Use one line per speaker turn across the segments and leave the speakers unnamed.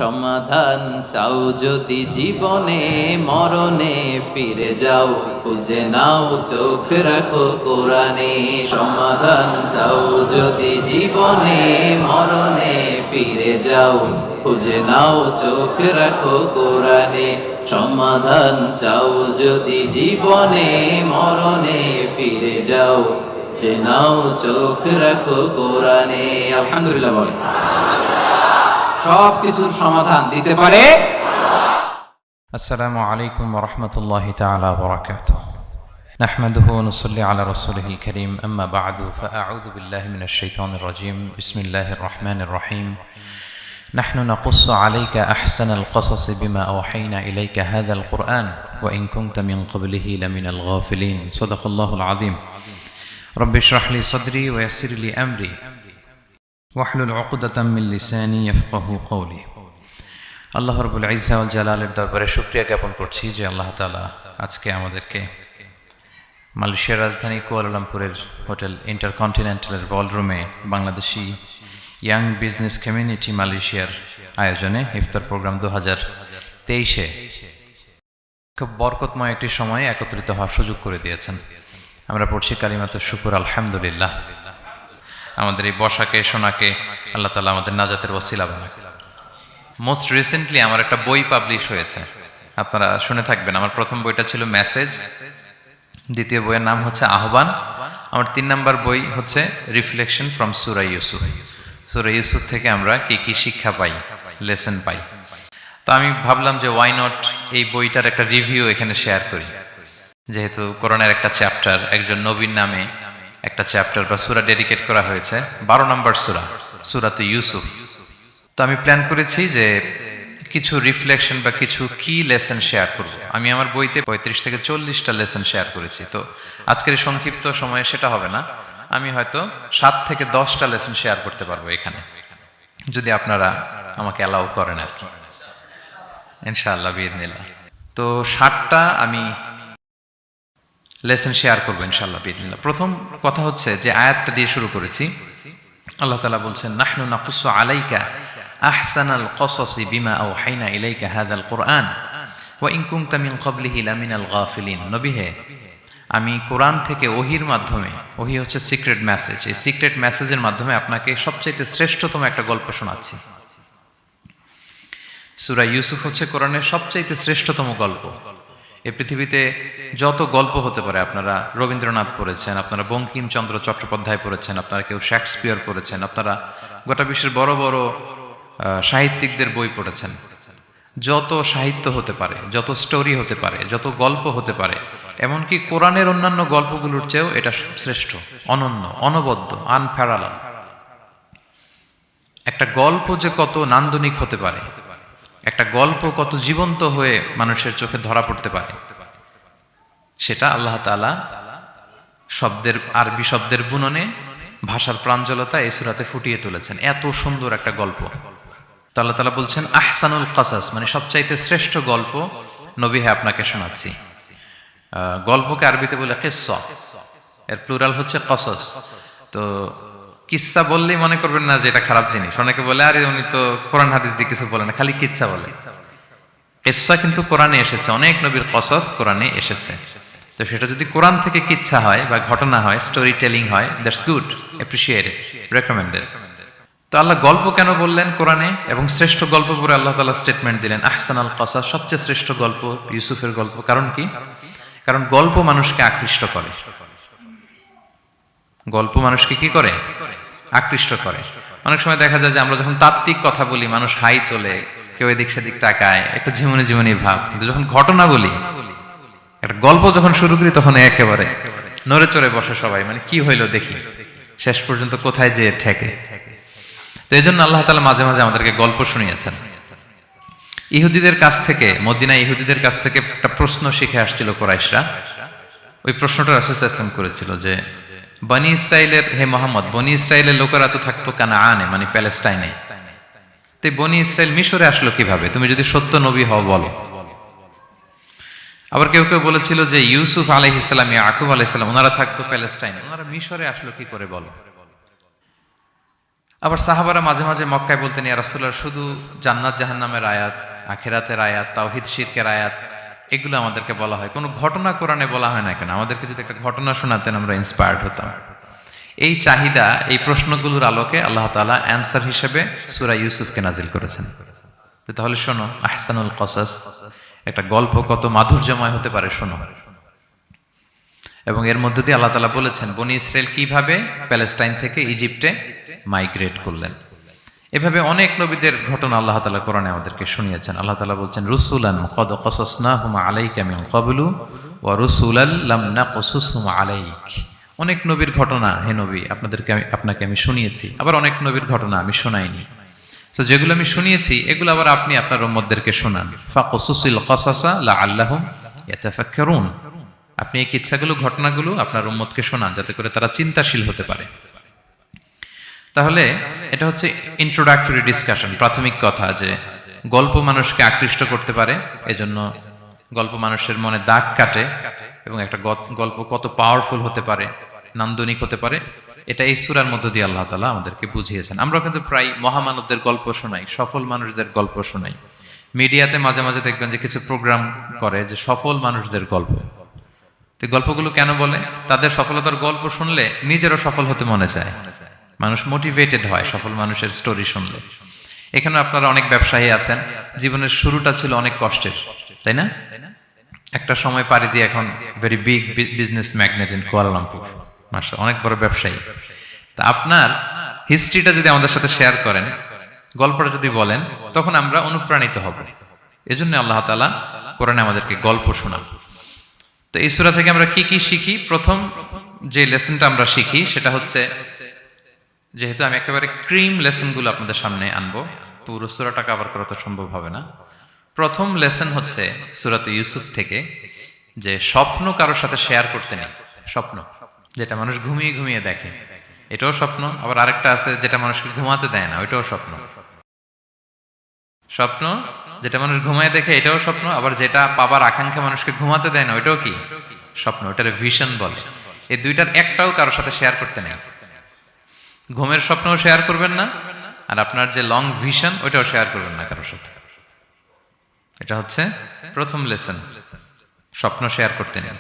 সমাধান চাও যদি জীবনে মরণে ফিরে যাও, খুঁজে নাও চোখ রাখো কোরআনে। সমাধান চাও যদি জীবনে মরণে ফিরে যাও, খুঁজে নাও চোখ রাখো কোরআনে। সমাধান চাও যদি জীবনে মরণে ফিরে যাও, খুঁজে নাও চোখ রাখো কোরআনে। আলহামদুলিল্লাহ বলেন। সব কিছুর সমাধান দিতে পারে।
السلام عليكم ورحمة الله تعالى وبركاته. نحمده ونصلي على رسوله الكريم، أما بعد فأعوذ بالله من الشيطان الرجيم. بسم الله الرحمن الرحيم. نحن نقص عليك أحسن القصص بما أوحينا إليك هذا القرآن وإن كنت من قبله لمن الغافلين. صدق الله العظيم. رب اشرح لي صدري ويسر لي أمري ওয়াহলুল উকদাতাম মিন লিসানি ইয়াফকাহু কওলি। আল্লাহ রাব্বুল ইজ্জা ওয়াল জালালের দরবারে শুকরিয়া জ্ঞাপন করছি যে আল্লাহ তাআলা আজকে আমাদেরকে মালয়েশিয়ার রাজধানী কুয়ালালামপুরের হোটেল ইন্টারকন্টিনেন্টালের বলরুমে বাংলাদেশি ইয়াং বিজনেস কমিউনিটি মালয়েশিয়ার আয়োজনে ইফতার প্রোগ্রাম 2023-এ খুব বরকতময় একটি সময়ে একত্রিত হওয়ার সুযোগ করে দিয়েছেন। আমরা পড়ছি কালিমাতুশ শুকর, আলহামদুলিল্লাহ। আমাদের এই বসাকে শোনাকে আল্লাহ তাআলা আমাদের নাজাতের ওসিলা বানাক। মোস্ট রিসেন্টলি আমার একটা বই পাবলিশ হয়েছে, আপনারা শুনে থাকবেন। আমার প্রথম বইটা ছিল মেসেজ, দ্বিতীয় বইয়ের নাম হচ্ছে আহ্বান, আমার 3 নম্বর বই হচ্ছে রিফ্লেকশন ফ্রম সূরা ইউসুফ। সূরা ইউসুফ থেকে আমরা কি কি শিক্ষা পাই, লেসন পাই। তো আমি ভাবলাম যে ওয়াই নট এই বইটার একটা রিভিউ এখানে শেয়ার করি, যেহেতু কোরআনের একটা চ্যাপ্টার, একজন নবীর নামে একটা চ্যাপ্টার বা সূরা ডেডিকেট করা হয়েছে, 12 নম্বর সূরা, সূরাতুল ইউসুফ। তো আমি প্ল্যান করেছি যে কিছু রিফ্লেকশন বা কিছু কি লেসন শেয়ার করব। আমি আমার বইতে 35 থেকে 40টা লেসন শেয়ার করেছি। তো আজকের এই সংক্ষিপ্ত সময়ে সেটা হবে না, আমি হয়তো 7 থেকে 10টা লেসন শেয়ার করতে পারবো এখানে, যদি আপনারা আমাকে অ্যালাউ করেন আর কি, ইনশাআল্লাহ বিইذنিল্লাহ। তো 7টা আমি লেসন শেয়ার করবো ইনশাআল্লাহ বিইذنিল্লাহ। প্রথম কথা হচ্ছে যে আয়াতটা দিয়ে শুরু করেছি, আল্লাহ তাআলা বলছেন নাহনু নাকুসু আলাইকা আহসানাল কসাসি বিমা আওহাইনা ইলাইকা হাযাল কুরআন ওয়া ইন কুনতা মিন ক্বাবলিহি লামিনাল গাফিলিন। নবী হে, আমি কোরআন থেকে ওহির মাধ্যমে, ওহি হচ্ছে সিক্রেট মেসেজ, এই সিক্রেট মেসেজের মাধ্যমে আপনাকে সবচাইতে শ্রেষ্ঠতম একটা গল্প শোনাচ্ছি। সূরা ইউসুফ হচ্ছে কোরআনের সবচাইতে শ্রেষ্ঠতম গল্প। এই পৃথিবীতে যত গল্প হতে পারে, আপনারা রবীন্দ্রনাথ পড়েছেন, আপনারা বঙ্কিমচন্দ্র চট্টোপাধ্যায় পড়েছেন, আপনারা কেউ শেক্সপিয়ার পড়েছেন, আপনারা গোটা বিশ্বের বড় বড় সাহিত্যিকদের বই পড়েছেন। যত সাহিত্য হতে পারে, যত স্টোরি হতে পারে, যত গল্প হতে পারে, এমনকি কোরআনের অন্যান্য গল্পগুলোর চেয়েও এটা শ্রেষ্ঠ, অনন্য, অনবদ্য, আনপ্যারালাল। একটা গল্প যে কত নান্দনিক হতে পারে, একটা গল্প কত জীবন্ত হয়ে মানুষের চোখে ধরা পড়তে পারে, সেটা আল্লাহ তাআলা শব্দের, আরবি শব্দের বুননে, ভাষার প্রাঞ্জলতা এই সূরাতে ফুটিয়ে তুলেছেন। এত সুন্দর একটা গল্প। তো আল্লাহ তাআলা বলছেন আহসানুল কসাস, মানে সবচাইতে শ্রেষ্ঠ গল্প নবী হে আপনাকে শোনাচ্ছি। গল্পকে আরবিতে বলে কিসসা, এর প্লুরাল হচ্ছে কসস। তো কিচ্ছা বললেই মনে করবেন না যে এটা খারাপ জিনিস। অনেকে বলে আরে উনি তো কোরআন হাদিস দিয়ে কিছু বলে না, খালি কিচ্ছা বলে। কিচ্ছা কিন্তু কোরআনে এসেছে, অনেক নবীর কসস কোরআনে এসেছে। তো সেটা যদি কোরআন থেকে কিচ্ছা হয় বা ঘটনা হয়, স্টোরি টেলিং হয়, দ্যাটস গুড, অ্যাপ্রিশিয়েটেড, রেকমেন্ডেড। তো আল্লাহ গল্প কেন বললেন কোরআনে, এবং শ্রেষ্ঠ গল্প পরে আল্লাহ তাআলা স্টেটমেন্ট দিলেন আহসানাল কসাস, সবচেয়ে শ্রেষ্ঠ গল্প ইউসুফের গল্প। কারণ কি? কারণ গল্প মানুষকে আকৃষ্ট করে। গল্প মানুষকে কি করে? আকৃষ্ট করে। অনেক সময় দেখা যায় যে আমরা যখন তাত্ত্বিক কথা বলি, মানুষ হাই তোলে, কেউ এদিক সেদিক তাকায়, একটা ঝিমুনি ঝিমুনি ভাব। কিন্তু যখন ঘটনা বলি, একটা গল্প যখন শুরু করি, তখন একেবারে নড়ে চড়ে বসে সবাই, মানে কি হইলো দেখি, শেষ পর্যন্ত কোথায় যে ঠেকে। তো এই জন্য আল্লাহ তাআলা মাঝে মাঝে আমাদেরকে গল্প শুনিয়েছেন। ইহুদিদের কাছ থেকে, মদিনা ইহুদিদের কাছ থেকে একটা প্রশ্ন শিখে আসছিল কুরাইশরা। ওই প্রশ্নটা রাসূল সাল্লাল্লাহু আলাইহি ওয়াসাল্লাম করেছিল যে বনি ইসরাইলের, হে মুহাম্মদ, বনি ইসরাইলের লোকেরা তো থাকতো কানাআনে, মানে প্যালেস্টাইনে। তো বনি ইসরাইল মিশরে আসলো কিভাবে? তুমি যদি সত্য নবী হও বলো। আবার কেউ কেউ বলেছিল যে ইউসুফ আলাইহিস সালাম, ইয়াকুব আলাইহিস সালাম, ওনারা থাকতো প্যালেস্টাইনে, ওনারা মিশরে আসলো কি করে বলো। আবার সাহাবারা মাঝে মাঝে মক্কায় বলতেন, ইয়া রাসূলুল্লাহ, শুধু জান্নাত জাহান্নামের আয়াত, আখিরাতের আয়াত, তাওহীদ শিরকের আয়াত, এগুলো আমাদেরকে বলা হয়, কোনো ঘটনা কোরআনে বলা হয় না কেন? আমাদেরকে যদি একটা ঘটনা শোনাতেন আমরা ইন্সপায়ার্ড হতাম। এই চাহিদা, এই প্রশ্নগুলোর আলোকে আল্লাহ তাআলা অ্যান্সার হিসেবে সূরা ইউসুফকে নাজিল করেছেন। তাহলে শোনো, আহসানুল কসাস, একটা গল্প কত মাধুর্যময় হতে পারে শোনো। এবং এর মধ্য দিয়ে আল্লাহ তাআলা বলেছেন বনী ইসরাইল কিভাবে প্যালেস্টাইন থেকে ইজিপ্টে মাইগ্রেট করলেন। এভাবে অনেক নবীদের ঘটনা আল্লাহ তাআলা কোরআনে আমাদেরকে শুনিয়েছেন। আল্লাহ তাআলা বলছেন, রুসুলান কদ কসাসনাহুম আলাইকা মিন ক্বাবলু ওয়া রুসুলাল লাম নাকসুসহুম আলাইক। অনেক নবীর ঘটনা হে নবী আপনাকে আমি শুনিয়েছি, আবার অনেক নবীর ঘটনা আমি শোনাইনি। তো যেগুলো আমি শুনিয়েছি এগুলো আবার আপনি আপনার উম্মতদেরকে শোনান। ফাকসুসিল কসাসা লাআল্লাহুম ইয়াতাফাক্কারুন। আপনি এই কিচ্ছাগুলো, ঘটনাগুলো আপনার উম্মতকে শোনান, যাতে করে তারা চিন্তাশীল হতে পারে। তাহলে এটা হচ্ছে ইন্ট্রোডাক্টরি ডিসকাশন, প্রাথমিক কথা, যে গল্প মানুষকে আকৃষ্ট করতে পারে, এজন্য গল্প মানুষের মনে দাগ কাটে, এবং একটা গল্প কত পাওয়ারফুল হতে পারে, নান্দনিক হতে পারে, এটা এই সূরার মধ্য দিয়ে আল্লাহ তাআলা আমাদেরকে বুঝিয়েছেন। আমরা কিন্তু প্রায় মহামানবদের গল্প শোনাই, সফল মানুষদের গল্প শোনাই। মিডিয়াতে মাঝে মাঝে দেখবেন যে কিছু প্রোগ্রাম করে যে সফল মানুষদের গল্প। তো গল্পগুলো কেন বলে? তাদের সফলতার গল্প শুনলে নিজেরও সফল হতে মনে চায়, মানুষ মোটিভেটেড হয় সফল মানুষের স্টোরি শুনলে। এখানে আপনারা অনেক ব্যবসায়ী আছেন, জীবনের শুরুটা ছিল অনেক কষ্টের, তাই না? একটা সময় পাড়ি দিয়ে এখন very big business magnate in Kuala Lumpur, মাশাআল্লাহ, অনেক বড় ব্যবসায়ী। তা আপনার হিস্ট্রিটা যদি আমাদের সাথে শেয়ার করেন, গল্পটা যদি বলেন, তখন আমরা অনুপ্রাণিত হব। এজন্য আল্লাহ তাআলা কোরআনে আমাদেরকে গল্প শোনান। তো এই সূরা থেকে আমরা কি কি শিখি? প্রথম যে লেসনটা আমরা শিখি সেটা হচ্ছে, যেহেতু আমি একেবারে ক্রিম লেসনগুলো আপনাদের সামনে আনবো, পুরো সূরাটা কভার করা তো সম্ভব হবে না। প্রথম লেসন হচ্ছে সূরাত ইউসুফ থেকে, যে স্বপ্ন কারোর সাথে শেয়ার করতে নেই। স্বপ্ন যেটা মানুষ ঘুমিয়ে ঘুমিয়ে দেখে, এটাও স্বপ্ন। আবার আরেকটা আছে যেটা মানুষকে ঘুমাতে দেয় না, ওইটাও স্বপ্ন। স্বপ্ন যেটা মানুষ ঘুমায় দেখে, এটাও স্বপ্ন। আবার যেটা পাবার আকাঙ্ক্ষা মানুষকে ঘুমাতে দেয় না, ওইটাও কি? স্বপ্ন। ওটার ভিশন বলে। এই দুইটার একটাও কারোর সাথে শেয়ার করতে নেই। ঘুমের স্বপ্নও শেয়ার করবেন না, আর আপনার যে লং ভিশন ওইটাও শেয়ার করবেন না কারোর সাথে। এটা হচ্ছে প্রথম লেসন, স্বপ্ন শেয়ার করতে নেই।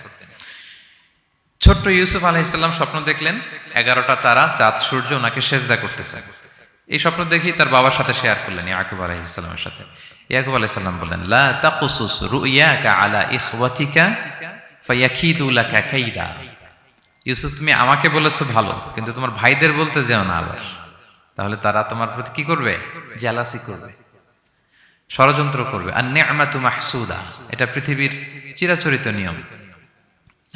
ছোট্ট ইউসুফ আলাইহিস সালাম স্বপ্ন দেখলেন 11টা তারা, চাঁদ, সূর্য ওনাকে সেজদা করতেছে। এই স্বপ্ন দেখি তার বাবার সাথে শেয়ার করলেন, ইয়াকুব আলাইহিস সালামের সাথে। ইয়াকুব আলাইহিস সালাম বললেন, লা তাকুসুস রুইয়াকা আলা ইখওয়াতিকা ফায়াকিদু লাকা কাইদা। ইউসুফ, তুমি আমাকে বলেছো ভালো, কিন্তু তোমার ভাইদের বলতে যেও না আবার, তাহলে তারা তোমার প্রতি কি করবে? জেলাসি করবে, ষড়যন্ত্র করবে। আর নি'মাতু মাহসুদা, এটা পৃথিবীর চিরাচরিত নিয়ম।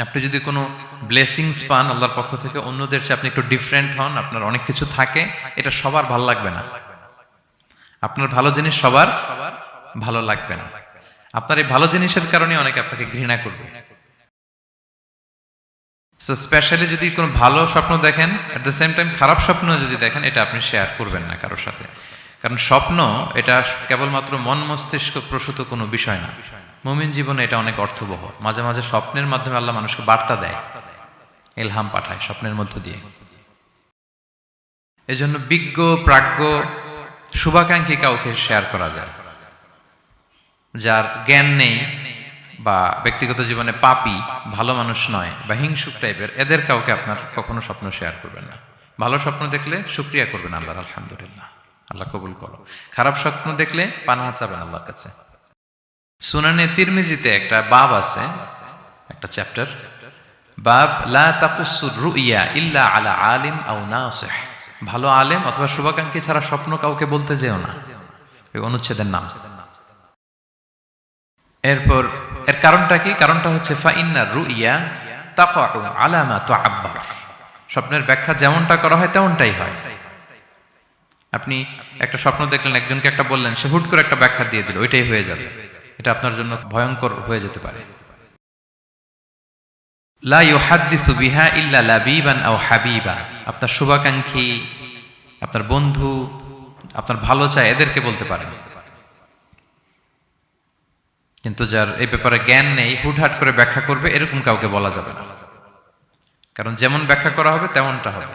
আপনি যদি কোনো ব্লেসিংস পান আল্লাহর পক্ষ থেকে, অন্যদের চেয়ে আপনি একটু ডিফারেন্ট হন, আপনার অনেক কিছু থাকে, এটা সবার ভালো লাগবে না। আপনার ভালো জিনিস সবার ভালো লাগবে না। আপনার এই ভালো জিনিসের কারণে অনেকে আপনাকে ঘৃণা করবে। সো স্পেশালি যদি কোনো ভালো স্বপ্ন দেখেন, এট দ্য সেম টাইম খারাপ স্বপ্ন যদি দেখেন, এটা আপনি শেয়ার করবেন না কারোর সাথে। কারণ স্বপ্ন এটা কেবলমাত্র মন মস্তিষ্ক প্রসূত কোনো বিষয় না। মুমিন জীবনে এটা অনেক অর্থবহ। মাঝে মাঝে স্বপ্নের মাধ্যমে আল্লাহ মানুষকে বার্তা দেয়, ইলহাম পাঠায় স্বপ্নের মধ্য দিয়ে। এজন্য বিজ্ঞ, প্রাজ্ঞ, শুভাকাঙ্ক্ষী কাউকে শেয়ার করা যায়। যার জ্ঞান নেই বা ব্যক্তিগত জীবনে পাপী, ভালো মানুষ নয় বা হিংসুক টাইপের, এদের কাউকে আপনার কখনো স্বপ্ন শেয়ার করবেন না। ভালো স্বপ্ন দেখলে শুকরিয়া করবেন আল্লাহর, আলহামদুলিল্লাহ, আল্লাহ কবুল করো। খারাপ স্বপ্ন দেখলে পানাহা চাবেন আল্লাহর কাছে। সুনানে তিরমিজিতে একটা বাব আছে, একটা চ্যাপ্টার, বাব লা তাকুসুর রুইয়া ইল্লা আলা আলিম আও নাসিহ। ভালো আলেম অথবা শুভাকাঙ্ক্ষী ছাড়া স্বপ্ন কাউকে বলতে যেও না, এই অনুচ্ছেদের নাম। এরপর এর কারণটা কি? কারণটা হচ্ছে ফা ইন্না রুইয়া তাকাউ আলা মা তুআব্বার। স্বপ্নের ব্যাখ্যা যেমনটা করা হয় তেমনটাই হয়। আপনি একটা স্বপ্ন দেখলেন, একজনকে একটা বললেন, সে হুট করে একটা ব্যাখ্যা দিয়ে দিল, ওইটাই হয়ে যাবে। এটা আপনার জন্য ভয়ঙ্কর হয়ে যেতে পারে। লা ইউহাদ্দিসু বিহা ইল্লা লাবিবান আও হাবিবা। আপনার শুভাকাঙ্ক্ষী, আপনার বন্ধু, আপনার ভালো চায়, এদেরকে বলতে পারেন। কিন্তু যার এই ব্যাপারে জ্ঞান নেই, হুটহাট করে ব্যাখ্যা করবে, এরকম কাউকে বলা যাবে না। কারণ যেমন ব্যাখ্যা করা হবে তেমনটা হবে।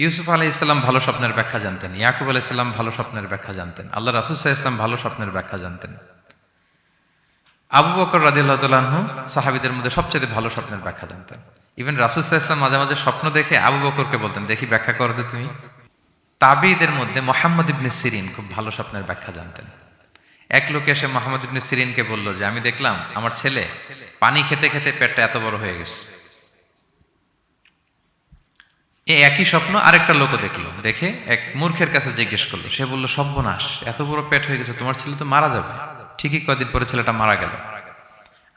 ইউসুফ আলাইহিসসালাম ভালো স্বপ্নের ব্যাখ্যা জানতেন, ইয়াকুব আলাইহিসসালাম ভালো স্বপ্নের ব্যাখ্যা জানতেন, আল্লাহ রাসূল সাল্লাল্লাহু আলাইহি ওয়াসাল্লাম ভালো স্বপ্নের ব্যাখ্যা জানতেন। আবু বকর রাদিয়াল্লাহু তাআলা আনহু সাহাবীদের মধ্যে সবচেয়ে ভালো স্বপ্নের ব্যাখ্যা জানতেন। ইভেন রাসূল সাল্লাল্লাহু আলাইহি ওয়াসাল্লাম মাঝে মাঝে স্বপ্ন দেখে আবু বকরকে বলতেন, দেখি ব্যাখ্যা করো তো তুমি। তাবিঈদের মধ্যে মুহাম্মদ ইবনে সিরিন খুব ভালো স্বপ্নের ব্যাখ্যা জানতেন। এক লোক এসে মুহাম্মদ ইবনে সিরিনকে বলল যে আমি দেখলাম আমার ছেলে পানি খেতে খেতে পেটটা এত বড় হয়ে গেছে। এই একই স্বপ্ন আরেকটা লোকও দেখলো, দেখে এক মূর্খের কাছে জিজ্ঞেস করলো। সে বলল, সর্বনাশ, এত বড় পেট হয়ে গেছে, তোমার ছেলে তো মারা যাবে। ঠিকই কদিন পরে ছেলেটা মারা গেল।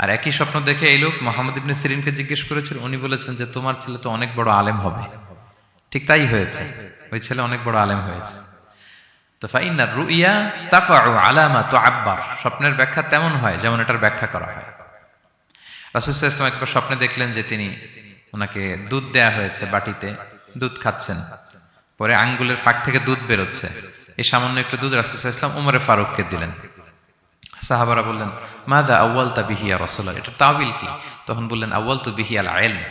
আর একই স্বপ্ন দেখে এই লোক মুহাম্মদ ইবনে সিরিনকে জিজ্ঞেস করেছিল, উনি বলেছেন যে তোমার ছেলে তো অনেক বড় আলেম হবে। ঠিক তাই হয়েছে, ওই ছেলে অনেক বড় আলেম হয়েছে। তো ফাইন্নার রুইয়া তাকাউ আলা মা তুআব্বার, স্বপ্নের ব্যাখ্যা তেমন হয় যেমন এটার ব্যাখ্যা করা হয়। রাসূল সাল্লাল্লাহু আলাইহি ওয়াসাল্লাম একবার স্বপ্নে দেখলেন যে তিনি, ওনাকে দুধ দেয়া হয়েছে, বাটিতে দুধ খাচ্ছেন, পরে আঙ্গুলের ফাঁক থেকে দুধ বেরোচ্ছে। এই সামান্য একটু দুধ রাসূল সাল্লাল্লাহু আলাইহি ওয়াসাল্লাম উমরে ফারুককে দিলেন। সাহাবারা বললেন, মাযা আউয়ালতা বিহি ইয়া রাসূলুল্লাহ, এটা তাওয়িল কি? তখন বললেন, আউয়ালতু বিহি আল ইলম,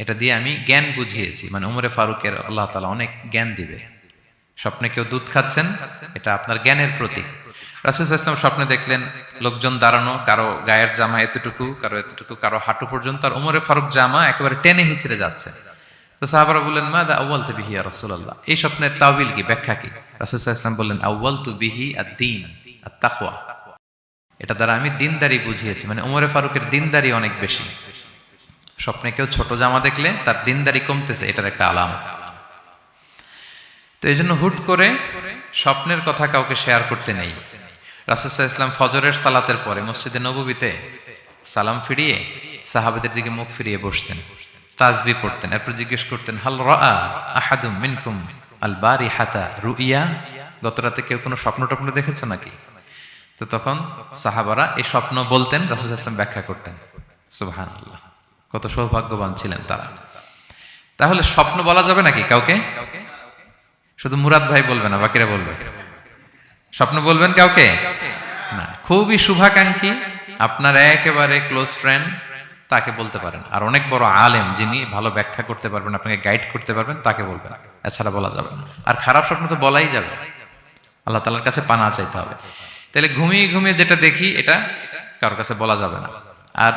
এটা দিয়ে আমি জ্ঞান বুঝিয়েছি, মানে উমরে ফারুকের আল্লাহ তাআলা অনেক জ্ঞান দিবে। স্বপ্নে কেউ দুধ খাচ্ছেন, এটা আপনার জ্ঞানের প্রতীক। রাসূল সাল্লাল্লাহু আলাইহি ওয়াসাল্লাম স্বপ্নে দেখলেন লোকজন দাঁড়ানো, কারো গায়ের জামা এতটুকু, কারো এতটুকু, কারো হাঁটু পর্যন্ত, আর উমরে ফারুক জামা একেবারে টেনে হিচড়ে যাচ্ছে। তো সাহাবারা বললেন, মাযা আউয়ালতু বিহি ইয়া রাসূলুল্লাহ, এই স্বপ্নের তাওয়িল কি, ব্যাখ্যা কি? রাসূল সাল্লাল্লাহু আলাইহি ওয়াসাল্লাম বললেন, আউয়ালতু বিহি আদ-দীন আত-তাকওয়া, এটা দ্বারা আমি দিনদারি বুঝিয়েছি, মানে উমরে ফারুকের দিনদারি অনেক বেশি। স্বপ্নে কেউ ছোট জামা দেখলে তার দিনদারি কমতেছে, এটার একটা আলামত। তো এই জন্য হুট করে স্বপ্নের কথা কাউকে শেয়ার করতে নেই। রাসূল সাল্লাল্লাহু আলাইহি ওয়াসাল্লাম ফজরের সালাতের পরে মসজিদে নববীতে সালাম ফিরিয়ে সাহাবাদের দিকে মুখ ফিরিয়ে বসতেন, তাসবিহ পড়তেন, এরপর জিজ্ঞেস করতেন, হাল রাআ আহাদুম মিনকুম আল বারিহাতা রুইয়া, গত রাতে কেউ কোনো স্বপ্ন টপ্ন দেখেছে নাকি? তো তখন সাহাবারা এই স্বপ্ন বলতেন, রাসূল সাল্লাল্লাহু আলাইহি ওয়াসাল্লাম ব্যাখ্যা করতেন। সুবহানাল্লাহ, কত সৌভাগ্যবান ছিলেন তারা। তাহলে স্বপ্ন বলা যাবে নাকি কাউকে? শুধু মুরাদ ভাই বলবে না, বাকিরা বলবে? স্বপ্ন বলবেন কাউকে না। খুবই শুভাকাঙ্ক্ষী, আপনার একেবারে ক্লোজ ফ্রেন্ড, তাকে বলতে পারেন। আর অনেক বড় আলেম যিনি ভালো ব্যাখ্যা করতে পারবেন, আপনাকে গাইড করতে পারবেন, তাকে বলবেন, এছাড়া বলা যাবে না। আর খারাপ স্বপ্ন তো বলাই যাবে, আল্লাহ তাআলার কাছে পানা চাইতে হবে। তাহলে ঘুমিয়ে ঘুমিয়ে যেটা দেখি এটা কারোর কাছে বলা যাবে না। আর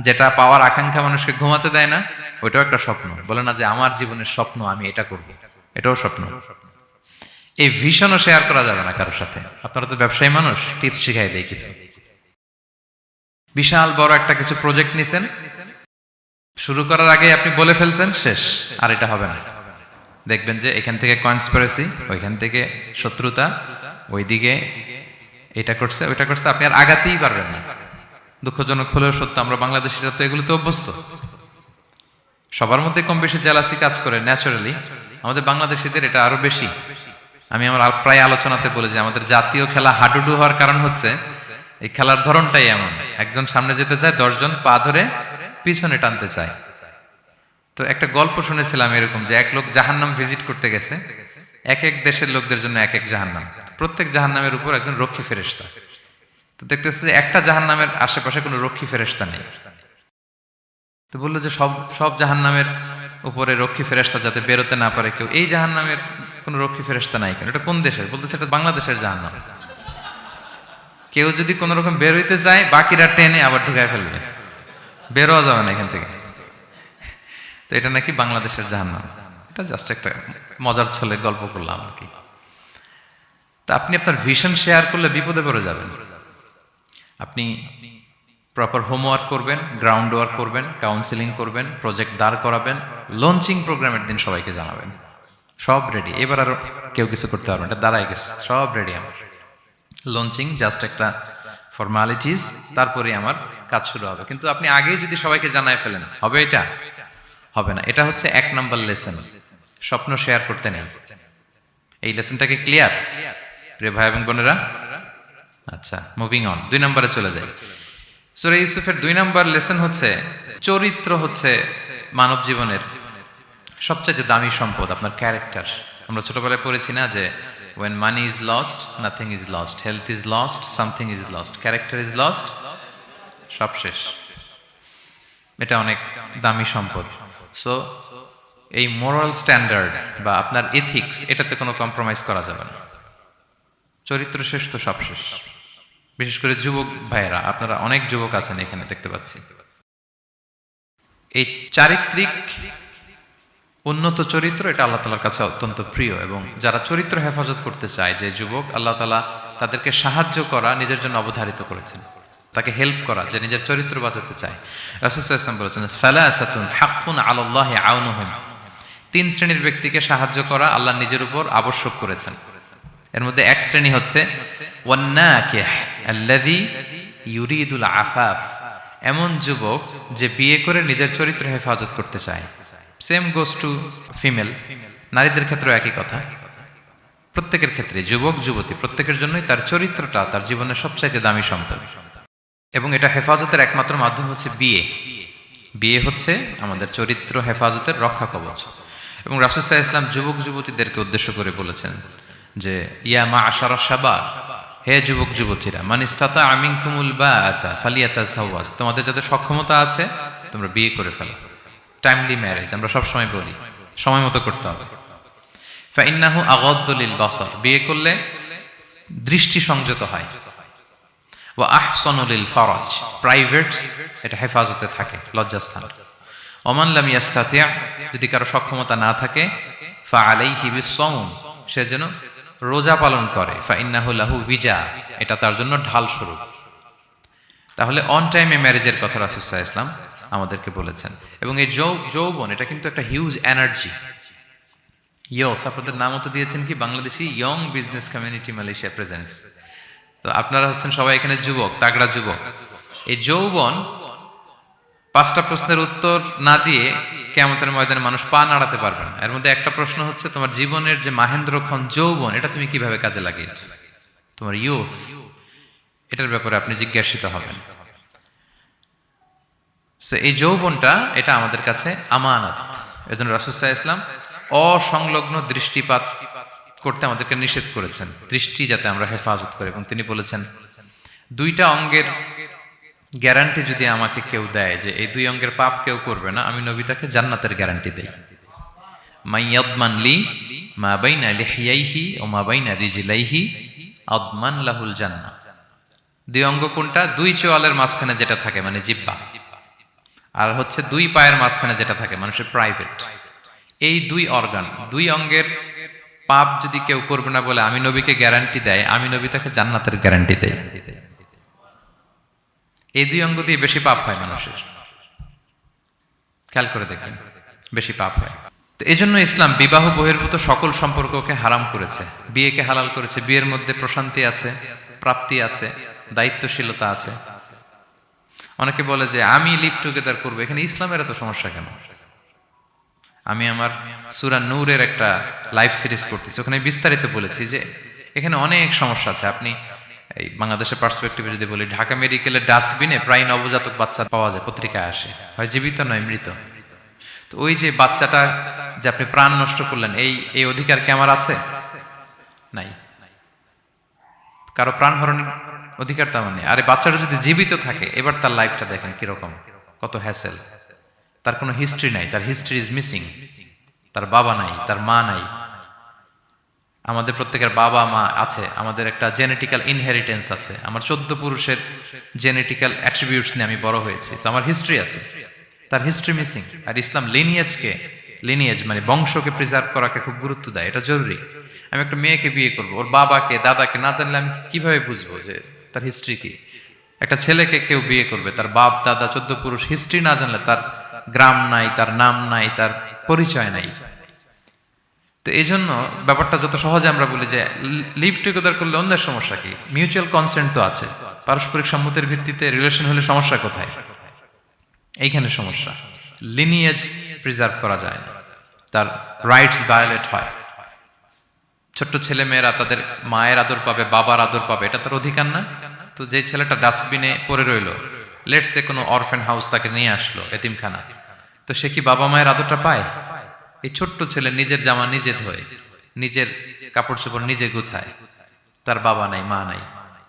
যেটা পাওয়ার আকাঙ্ক্ষা মানুষকে ঘুমাতে দেয় না, ওইটাও একটা স্বপ্ন। বলে না যে আমার জীবনের স্বপ্ন আমি এটা করব, এটাও স্বপ্ন। এই ভিশনও শেয়ার করা যাবে না কারোর সাথে। আপনারা তো ব্যবসায়ী মানুষ, টিপস শিখাই দেয় কিছু। বিশাল বড় একটা কিছু প্রজেক্ট নিছেন, শুরু করার আগে আপনি বলে ফেলছেন, শেষ, আর এটা হবে না। দেখবেন যে এখান থেকে কনস্পিরেসি, ওইখান থেকে শত্রুতা, ওইদিকে এটা করছে ওইটা করছে, আপনি আর আগাতেই পারবেন না। দুঃখজনক হলেও সত্য, আমরা বাংলাদেশিরা তো এগুলোতে অভ্যস্ত। সবার মধ্যে কম বেশি জেলাসি কাজ করে ন্যাচারালি, আমাদের বাংলাদেশিদের এটা আরো বেশি। আমি আমার প্রায় আলোচনাতে বলি যে আমাদের জাতীয় খেলা হাডুডু হওয়ার কারণ হচ্ছে এই খেলার ধরনটাই এমন, একজন সামনে যেতে চায়, 10 জন পা ধরে পিছনে টানতে চায়। তো একটা গল্প শুনেছিলাম এরকম, যে এক লোক জাহান্নাম ভিজিট করতে গেছে। এক এক দেশের লোকদের জন্য এক এক জাহান্নাম, প্রত্যেক জাহান্নামের উপর একজন রক্ষী ফেরেশতা। তো দেখতেছে যে একটা জাহান্নামের আশেপাশে কোনো রক্ষী ফেরেশতা নেই। তো বললো যে সব জাহান্নামের উপরে রক্ষী ফেরেশতা যাতে বেরোতে না পারে কেউ, এই জাহান্নামের কোনো রক্ষী ফেরেশতা নাই কেন? এটা কোন দেশের? বলতেছে এটা বাংলাদেশের জাহান্নাম। কেউ যদি কোনো রকম বের হইতে চায়, বাকিরা টেনে আবার ঢুকায় ফেলবে, বেরোয়া যাবে না এখান থেকে। তো এটা নাকি বাংলাদেশের জাহান্নাম। এটা জাস্ট একটা মজার ছলে গল্প করলাম আর কি। তা আপনি আপনার ভিশন শেয়ার করলে বিপদে পড়ে যাবেন। আপনি প্রপার হোমওয়ার্ক করবেন, গ্রাউন্ড ওয়ার্ক করবেন, কাউন্সিলিং করবেন, প্রজেক্ট দাঁড় করাবেন, লঞ্চিং প্রোগ্রামের দিন সবাইকে জানাবেন। সব রেডি, এবার আর কেউ কিছু করতে পারবেন, এটা দাঁড়াই গেছে, সব রেডি আমার। লঞ্চিং জাস্ট একটা ফর্মালিটিস, তারপরে আমার কাজ শুরু হবে। কিন্তু আপনি আগেই যদি সবাইকে জানায় ফেলেন, হবে এটা? হবে না। এটা হচ্ছে 1 নম্বর লেসন, স্বপ্ন শেয়ার করতে নেই। এই লেসনটাকে ক্লিয়ার প্রিয় ভাই এবং বোনেরা? আচ্ছা, মুভিং অন, 2 নম্বরে চলে যাই। সূরা ইউসুফের 2 নম্বর লেসন হচ্ছে চরিত্র হচ্ছে মানব জীবনের সবচেয়ে দামি সম্পদ, আপনার ক্যারেক্টার। আমরা ছোটবেলায় পড়েছি না যে when money is lost nothing is lost, health is lost something is lost, character is lost সব শেষ। এটা অনেক দামি সম্পদ। সো এই মোরাল স্ট্যান্ডার্ড বা আপনার এথিক্স, এটাতে কোনো কম্প্রোমাইজ করা যাবে না। চরিত্র শেষ তো সব শেষ। বিশেষ করে যুবক ভাইয়েরা, আপনারা অনেক যুবক আছেন এখানে দেখতে পাচ্ছি। এই চারিত্রিক উন্নত চরিত্র, এটা আল্লাহ তালার কাছে অত্যন্ত প্রিয়, এবং যারা চরিত্র হেফাজত করতে চায়, যে যুবক, আল্লাহ তালা তাদেরকে সাহায্য করা নিজের জন্য অবধারিত করেছেন, তাকে হেল্প করা, যে নিজের চরিত্র বাঁচাতে চায়। রাসূল সাল্লাল্লাহু আলাইহি ওয়াসাল্লাম বলেছেন, সালাসাতুন হাক্কুন আলাল্লাহি আউনুহুম, 3 শ্রেণীর ব্যক্তিকে সাহায্য করা আল্লাহ নিজের উপর আবশ্যক করেছেন। এর মধ্যে এক শ্রেণী হচ্ছে ওয়ান্নাকিহ আল্লাযী ইউরিদুল আফাফ, এমন যুবক যে বিয়ে করে নিজের চরিত্র হেফাজত করতে চায়। সেম গোস টু ফিমেল, নারীদের ক্ষেত্রেও একই কথা। প্রত্যেকের ক্ষেত্রে, যুবক যুবতী প্রত্যেকের জন্যই তার চরিত্রটা তার জীবনের সবচাইতে দামি সম্পদ, এবং এটা হেফাজতের একমাত্র মাধ্যম হচ্ছে বিয়ে। বিয়ে হচ্ছে আমাদের চরিত্র হেফাজতের রক্ষা কবচ। এবং রাসূল সাল্লাল্লাহু আলাইহি ওয়াসাল্লাম যুবক যুবতীদেরকে উদ্দেশ্য করে বলেছেন যে ইয়া মাআশারা শাবাব, হে যুবক যুবতীরা, মান ইসতাতা মিনকুমুল বাআতা ফালিয়াতাযাওয়াজ, তোমাদের যাদের সক্ষমতা আছে তোমরা বিয়ে করে ফেলো। টাইমলি ম্যারেজ আমরা সবসময় বলি, সময় মতো করতে হবে। ফাইন্নাহু আগাদ্দু লিল বাসার, বিয়ে করলে দৃষ্টি সংযত হয়। ওয়া আহসানু লিল ফারাজ, প্রাইভেটস এটা হেফাজতে থাকে, লজ্জাস্থান। ওমান লাম ইয়াস্তাতি', যদি কারো সক্ষমতা না থাকে, ফা আলাইহি বিস-সাওম, সে যেন রোজা পালন করে। ফা ইন্নাহু লাহু বিজা, এটা তার জন্য ঢাল স্বরূপ। তাহলে অন টাইমে ম্যারেজের কথা রাসূল সাল্লাল্লাহু আলাইহি ওয়াসাল্লাম আমাদেরকে বলেছেন। এবং এই যৌবন এটা কিন্তু একটা হিউজ এনার্জি। ইয়স, আপনাদের নামও তো দিয়েছেন কি, Bangladeshi young business community Malaysia presents. তো আপনারা হচ্ছেন সবাই এখানে যুবক, তাগড়া যুবক। এই যৌবন, 5টা প্রশ্নের উত্তর না দিয়ে কিয়ামতের ময়দানে মানুষ পা নাড়াতে পারবে না। এর মধ্যে একটা প্রশ্ন হচ্ছে, তোমার জীবনের যে মাহেন্দ্রক্ষণ যৌবন, এটা তুমি কিভাবে কাজে লাগিয়েছো, তোমার ইয়ুথ, এটার ব্যাপারে আপনি জিজ্ঞাসিত হবেন। সো এই যৌবনটা এটা আমাদের কাছে আমানত। এজন্য রাসূল সাল্লাল্লাহু আলাইহি ওয়াসাল্লাম অসংলগ্ন দৃষ্টিপাত করতে আমাদেরকে নিষেধ করেছেন, দৃষ্টি যাতে আমরা হেফাজত করি। এবং তিনি বলেছেন, 2টা অঙ্গের গ্যারান্টি যদি আমাকে কেউ দেয় যে এই 2 অঙ্গের পাপ কেউ করবে না, আমি নবী তাকে জান্নাতের গ্যারান্টি দেই। মাইয়াদমান লি মা বাইনা লিহিয়াইহি ওয়া মা বাইনা রিজলাইহি আদমান লাহুল জান্নাহ। 2 অঙ্গ কোনটা? 2 চোয়ালের মাঝখানে যেটা থাকে মানে জিহ্বা, আর হচ্ছে 2 পায়ের মাঝখানে যেটা থাকে মানুষের প্রাইভেট। এই 2 অর্গান, 2 অঙ্গের পাপ যদি কেউ করবে না বলে আমি নবীকে গ্যারান্টি দেয়, আমি নবী তাকে জান্নাতের গ্যারান্টি দেই। এই 2 অঙ্গ দিয়ে বেশি পাপ হয় মানুষের, খেয়াল করে দেখবেন, বেশি পাপ হয়। তো এই জন্য ইসলাম বিবাহ বহির্ভূত সকল সম্পর্ককে হারাম করেছে, বিয়েকে হালাল করেছে। বিয়ের মধ্যে প্রশান্তি আছে, প্রাপ্তি আছে, দায়িত্বশীলতা আছে। অনেকে বলে যে আমি লিভ টুগেদার করবো, এখানে ইসলামের এত সমস্যা কেন? আমি আমার সূরা নূরের একটা লাইভ সিরিজ করতেছি, ওখানে বিস্তারিত বলেছি যে এখানে অনেক সমস্যা আছে। আপনি এই বাংলাদেশের পার্সপেক্টিভে যদি বলি, ঢাকা মেডিকেলের ডাস্টবিনে প্রায় নবজাতক বাচ্চা পাওয়া যায়, পত্রিকায় আসে, হয় জীবিত নয় মৃত। তো ওই যে বাচ্চাটা যে আপনি প্রাণ নষ্ট করলেন, এই অধিকার কি আমার আছে? নাই। কারো প্রাণ হরণের অধিকার তো আমার নেই। আরে বাচ্চাটা যদি জীবিত থাকে, এবার তার লাইফটা দেখেন কিরকম, কত হ্যাসেল। তার কোনো হিস্ট্রি নাই, তার হিস্ট্রি ইজ মিসিং। তার বাবা নাই, তার মা নাই। আমাদের প্রত্যেকের বাবা মা আছে, আমাদের একটা জেনেটিক্যাল ইনহেরিটেন্স আছে। আমার 14 পুরুষের জেনেটিক্যাল অ্যাট্রিবিউটস নিয়ে আমি বড় হয়েছি, আমার হিস্ট্রি আছে, তার হিস্ট্রি মিসিং। আর ইসলাম লিনিয়েজ মানে বংশকে প্রিজার্ভ করাকে খুব গুরুত্ব দেয়, এটা জরুরি। আমি একটা মেয়েকে বিয়ে করবো, ওর বাবাকে দাদাকে না জানলে আমি কিভাবে বুঝবো যে তার হিস্ট্রি কি? একটা ছেলেকে কেউ বিয়ে করবে, তার বাপ দাদা 14 পুরুষ হিস্ট্রি না জানলে, তার গ্রাম নাই, তার নাম নাই, তার পরিচয় নাই। তো এই জন্য ব্যাপারটা যত সহজে আমরা বলি যে লিভ টুগেদার করলে অন্যের সমস্যা কি? মিউচুয়াল কনসেন্ট তো আছে, পারস্পরিক সম্মতির ভিত্তিতে রিলেশন হলে সমস্যা কোথায়? এইখানে সমস্যা। লিনিয়েজ প্রিজার্ভ করা যায় না, তার রাইটস ভায়োলেট হয়। ছোট্ট ছেলে মেয়েরা তাদের মায়ের আদর পাবে, বাবার আদর পাবে, এটা তার অধিকার না? তো যে ছেলেটা ডাস্টবিনে পড়ে রইল, লেটস সে কোনো অরফ্যান হাউস তাকে নিয়ে আসলো, এতিমখানা, তো সে কি বাবা মায়ের আদরটা পায়? এই ছোট্ট ছেলে নিজের জামা নিজে ধোয়, নিজের কাপড় চোপড় নিজে গুছায়, তার বাবা নাই, মা নাই।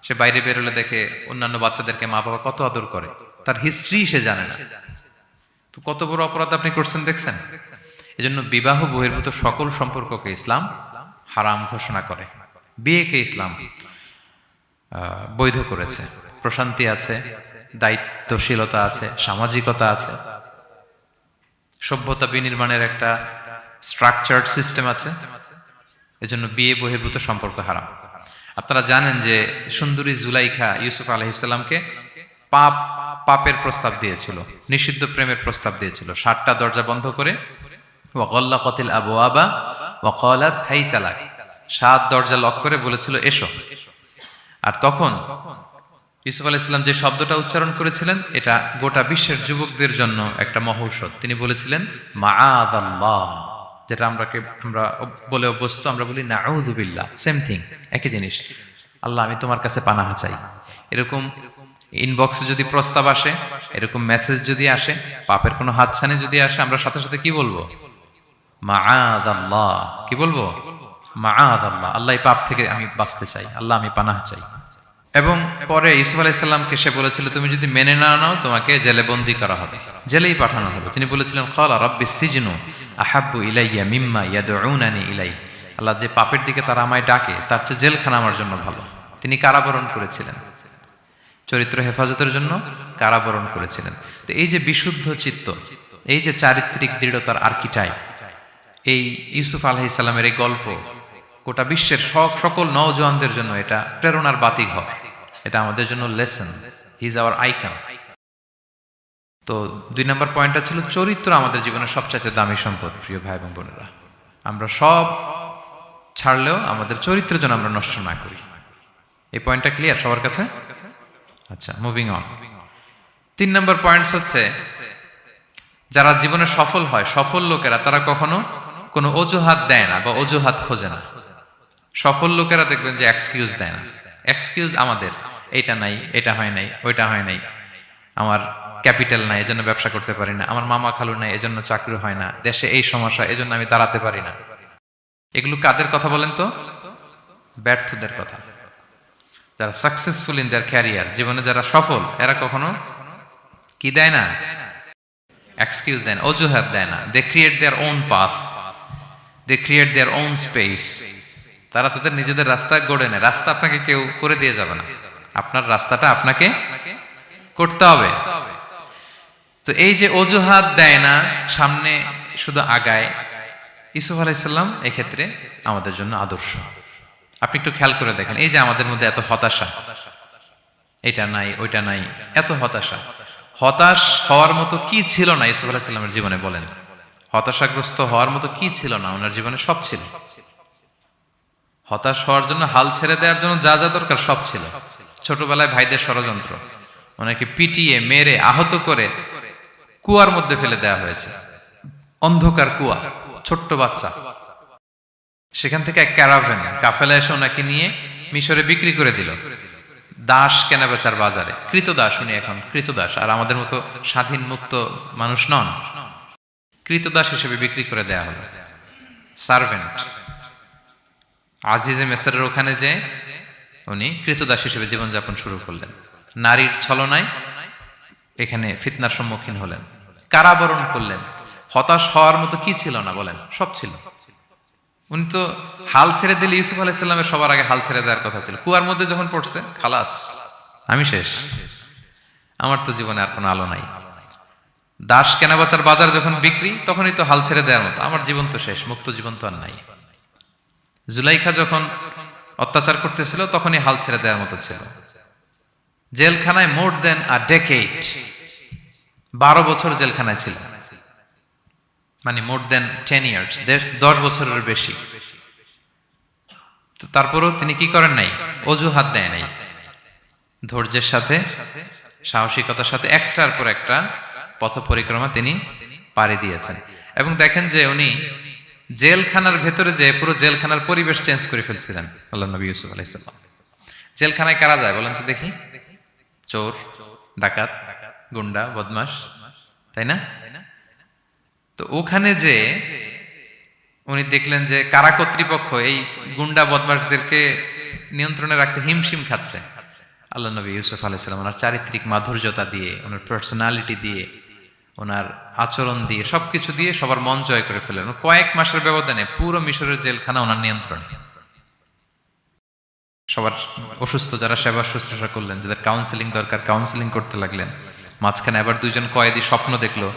সে বাইরে বেরোলে দেখে অন্যান্য বাচ্চাদেরকে মা বাবা কত আদর করে, তার হিস্ট্রি সে জানে না। তো কত বড় অপরাধ আপনি করছেন দেখছেন? এজন্য বিবাহ বহির্ভূত সকল সম্পর্ককে ইসলাম হারাম ঘোষণা করে। বিয়েকে ইসলাম বৈধ করেছে। প্রশান্তি আছে, দায়িত্বশীলতা আছে, সামাজিকতা আছে, সভ্যতা বিনির্মাণের একটা স্ট্রাকচার্ড সিস্টেম আছে। এজন্য বিয়ে বহির্ভূত সম্পর্ক হারাম। আপনারা জানেন যে সুন্দরী জুলাইখা ইউসুফ আলাইহিসসালামকে পাপের প্রস্তাব দিয়েছিল, নিষিদ্ধ প্রেমের প্রস্তাব দিয়েছিল। 7টা দরজা বন্ধ করে ওয়াগাল্লাকাতিল আবওয়াবা ওয়া ক্বালাত হাইতা লাক, 7 দরজা লক করে বলেছিল এসো। আর তখন ইউসুফ আলাইহিস সালাম যে শব্দটা উচ্চারণ করেছিলেন, এটা গোটা বিশ্বের যুবকদের জন্য একটা মহৌষধ। তিনি বলেছিলেন মাআযাল্লাহ, যেটা আমরা বলে অভ্যস্ত, আমরা বলি নাউযু বিল্লাহ, সেম থিং, একই জিনিস। আল্লাহ আমি তোমার কাছে পানাহ চাই। এরকম ইনবক্সে যদি প্রস্তাব আসে, এরকম মেসেজ যদি আসে, পাপের কোনো হাতছানি যদি আসে, আমরা সাথে সাথে কি বলবো? মাআযাল্লাহ। কি বলবো? মাআযাল্লাহ, আল্লাহ এই পাপ থেকে আমি বাঁচতে চাই, আল্লাহ আমি পানাহ চাই। এবং পরে ইউসুফ আলাইহিস সালামকে সে বলেছিল তুমি যদি মেনে না নাও তোমাকে জেলে বন্দী করা হবে, জেলেই পাঠানো হবে। তিনি বলেছিলেন ক্বালা রাব্বিস সিজনু আহাব্বু ইলাইয়া মিম্মা ইয়াদউনানি ইলাই, আল্লাহ যে পাপের দিকে তারা আমায় ডাকে তার চেয়ে জেলখানা আমার জন্য ভালো। তিনি কারাবরণ করেছিলেন, চরিত্র হেফাজতের জন্য কারাবরণ করেছিলেন। তো এই যে বিশুদ্ধ চিত্ত, এই যে চারিত্রিক দৃঢ়তার আর্কিটাইপ, এই ইউসুফ আলাইহিস সালামের এই গল্প গোটা বিশ্বের সকল নওজওয়ানদের জন্য এটা প্রেরণার বাতিঘর। এটা আমাদের জন্য lesson. He is our icon. তো 2 নম্বর পয়েন্টটা ছিল চরিত্র আমাদের জীবনের সবচেয়ে দামি সম্পদ। প্রিয় ভাই এবং বোনেরা, আমরা সব ছাড়লেও আমাদের চরিত্র যেন আমরা নষ্ট না করি। এই পয়েন্টটা ক্লিয়ার সবার কাছে? আচ্ছা, মুভিং অন। 3 নম্বর পয়েন্টস হচ্ছে যারা জীবনে সফল হয়, সফল লোকেরা তারা কখনো কোনো অজুহাত দেয় না বা অজুহাত খোঁজে না। সফল লোকেরা দেখবেন যে এক্সকিউজ দেয় না। এক্সকিউজ আমাদের, এইটা নাই, এটা হয় নাই, ওইটা হয় নাই, আমার ক্যাপিটাল নাই এজন্য ব্যবসা করতে পারি না, আমার মামা খালু নাই এজন্য চাকরি হয় না, দেশে এই সমস্যা এজন্য আমি দাঁড়াতে পারি না। এগুলো কাদের কথা বলেন তো? ব্যর্থদের কথা। যারা সাকসেসফুল ইন দেয়ার ক্যারিয়ার, জীবনে যারা সফল, এরা কখনো কি দেয় না? এক্সকিউজ দেয় না, অজুহাত দেয় না। They create their own path, they create their own space. তারা তাদের নিজেদের রাস্তা গড়ে নেয়। রাস্তা আপনাকে কেউ করে দিয়ে যাবে না, আপনার রাস্তাটা আপনাকে করতে হবে। তো এই যে অজুহাত দেয় না, সামনে শুধু আগায়, ইউসুফ আলাইহিস সালাম এক্ষেত্রে আমাদের জন্য আদর্শ। আপনি একটু খেয়াল করে দেখেন, এই যে আমাদের মধ্যে এত হতাশা, এটা নাই ওইটা নাই, এত হতাশা, হতাশ হওয়ার মতো কি ছিল না ইউসুফ আলাইহিস সালামের জীবনে? বলেন, হতাশাগ্রস্ত হওয়ার মতো কি ছিল না? ওনার জীবনে সব ছিল। হতাশ হওয়ার জন্য, হাল ছেড়ে দেওয়ার জন্য যা যা দরকার সব ছিল। ছোটবেলায় ভাইদের ষড়যন্ত্র, ওনাকে পিটিয়ে মেরে আহত করে কুয়ার মধ্যে ফেলে দেওয়া হয়েছে, অন্ধকার কুয়া, ছোট্ট বাচ্চা। সেখান থেকে এক ক্যারাভেন কাফেলা এসে ওনাকে নিয়ে মিশরে বিক্রি করে দিল, দাস কেনাবেচার বাজারে। কৃতদাস, উনি এখন কৃতদাস। আর আমাদের মতো স্বাধীন মুক্ত মানুষ নন, কৃতদাস হিসেবে বিক্রি করে দেয়া হলো, সার্ভেন্ট। আজিজে মেসরের ওখানে যে উনি কৃতদাস হিসেবে জীবনযাপন শুরু করলেন। নারীর ছলনায় এখানে ফিতনার সম্মুখীন হলেন, কারাবরণ করলেন। হতাশ হওয়ার মতো কি ছিল না? বলেন, সব ছিল। উনি তো হাল ছেড়ে দিলে, ইউসুফ আলাইহিস সালামের সবার আগে হাল ছেড়ে দেওয়ার কথা ছিল। কুয়ার মধ্যে যখন পড়ছে, খালাস, আমি শেষ, আমার তো জীবনে আর কোনো আলো নাই। দাস কেনাবেচার বাজার যখন বিক্রি, তখনই তো হাল ছেড়ে দেওয়ার মতো, আমার জীবন তো শেষ, মুক্ত জীবন তো আর নাই। জুলাইখা যখন অত্যাচার করতেছিল, তখনই হাল ছেড়ে দেওয়ার মতো ছিল। জেলখানায় মোর দেন আ ডেকেড, 12 বছর জেলখানায় ছিল, মানে মোর দেন 10 ইয়ার্স, 10 বছরের বেশি। তো তারপরও তিনি কি করেন নাই? অজুহাত দেয় নাই। ধৈর্যের সাথে, সাহসিকতার সাথে একটার পর একটা পথ পরিক্রমা তিনি পাড়ি দিয়েছেন। এবং দেখেন যে উনি জেলখানার ভেতরে যে পুরো জেলখানার পরিবেশ চেঞ্জ করে ফেলছিলেন আল্লাহর নবী ইউসুফ আলাইহিস সালাম। জেলখানায় কারা যায় বলেন তো দেখি? চোর, ডাকাত, গুন্ডা, বদমাশ, তাই না? তো ওখানে যে উনি দেখলেন যে কারা কর্তৃপক্ষ এই গুন্ডা বদমাশদেরকে নিয়ন্ত্রণে রাখতে হিমশিম খাচ্ছে। আল্লাহ নবী ইউসুফ আলাইহিস সালাম ওনার চারিত্রিক মাধুর্যতা দিয়ে, ওনার পার্সোনালিটি দিয়ে ওনার আচরণ দিয়ে সবকিছু দিয়ে সবার মন জয় করে ফেলেন। কয়েক মাসের ব্যবধানে পুরো মিশরের জেলখানা ওনার নিয়ন্ত্রণে। সবার অসুস্থ যারা সেবা শুশ্রূষা করলেন, যাদের কাউন্সেলিং দরকার কাউন্সেলিং করতে লাগলেন। মাঝখানে আবার দুইজন কয়েদি স্বপ্ন দেখলো,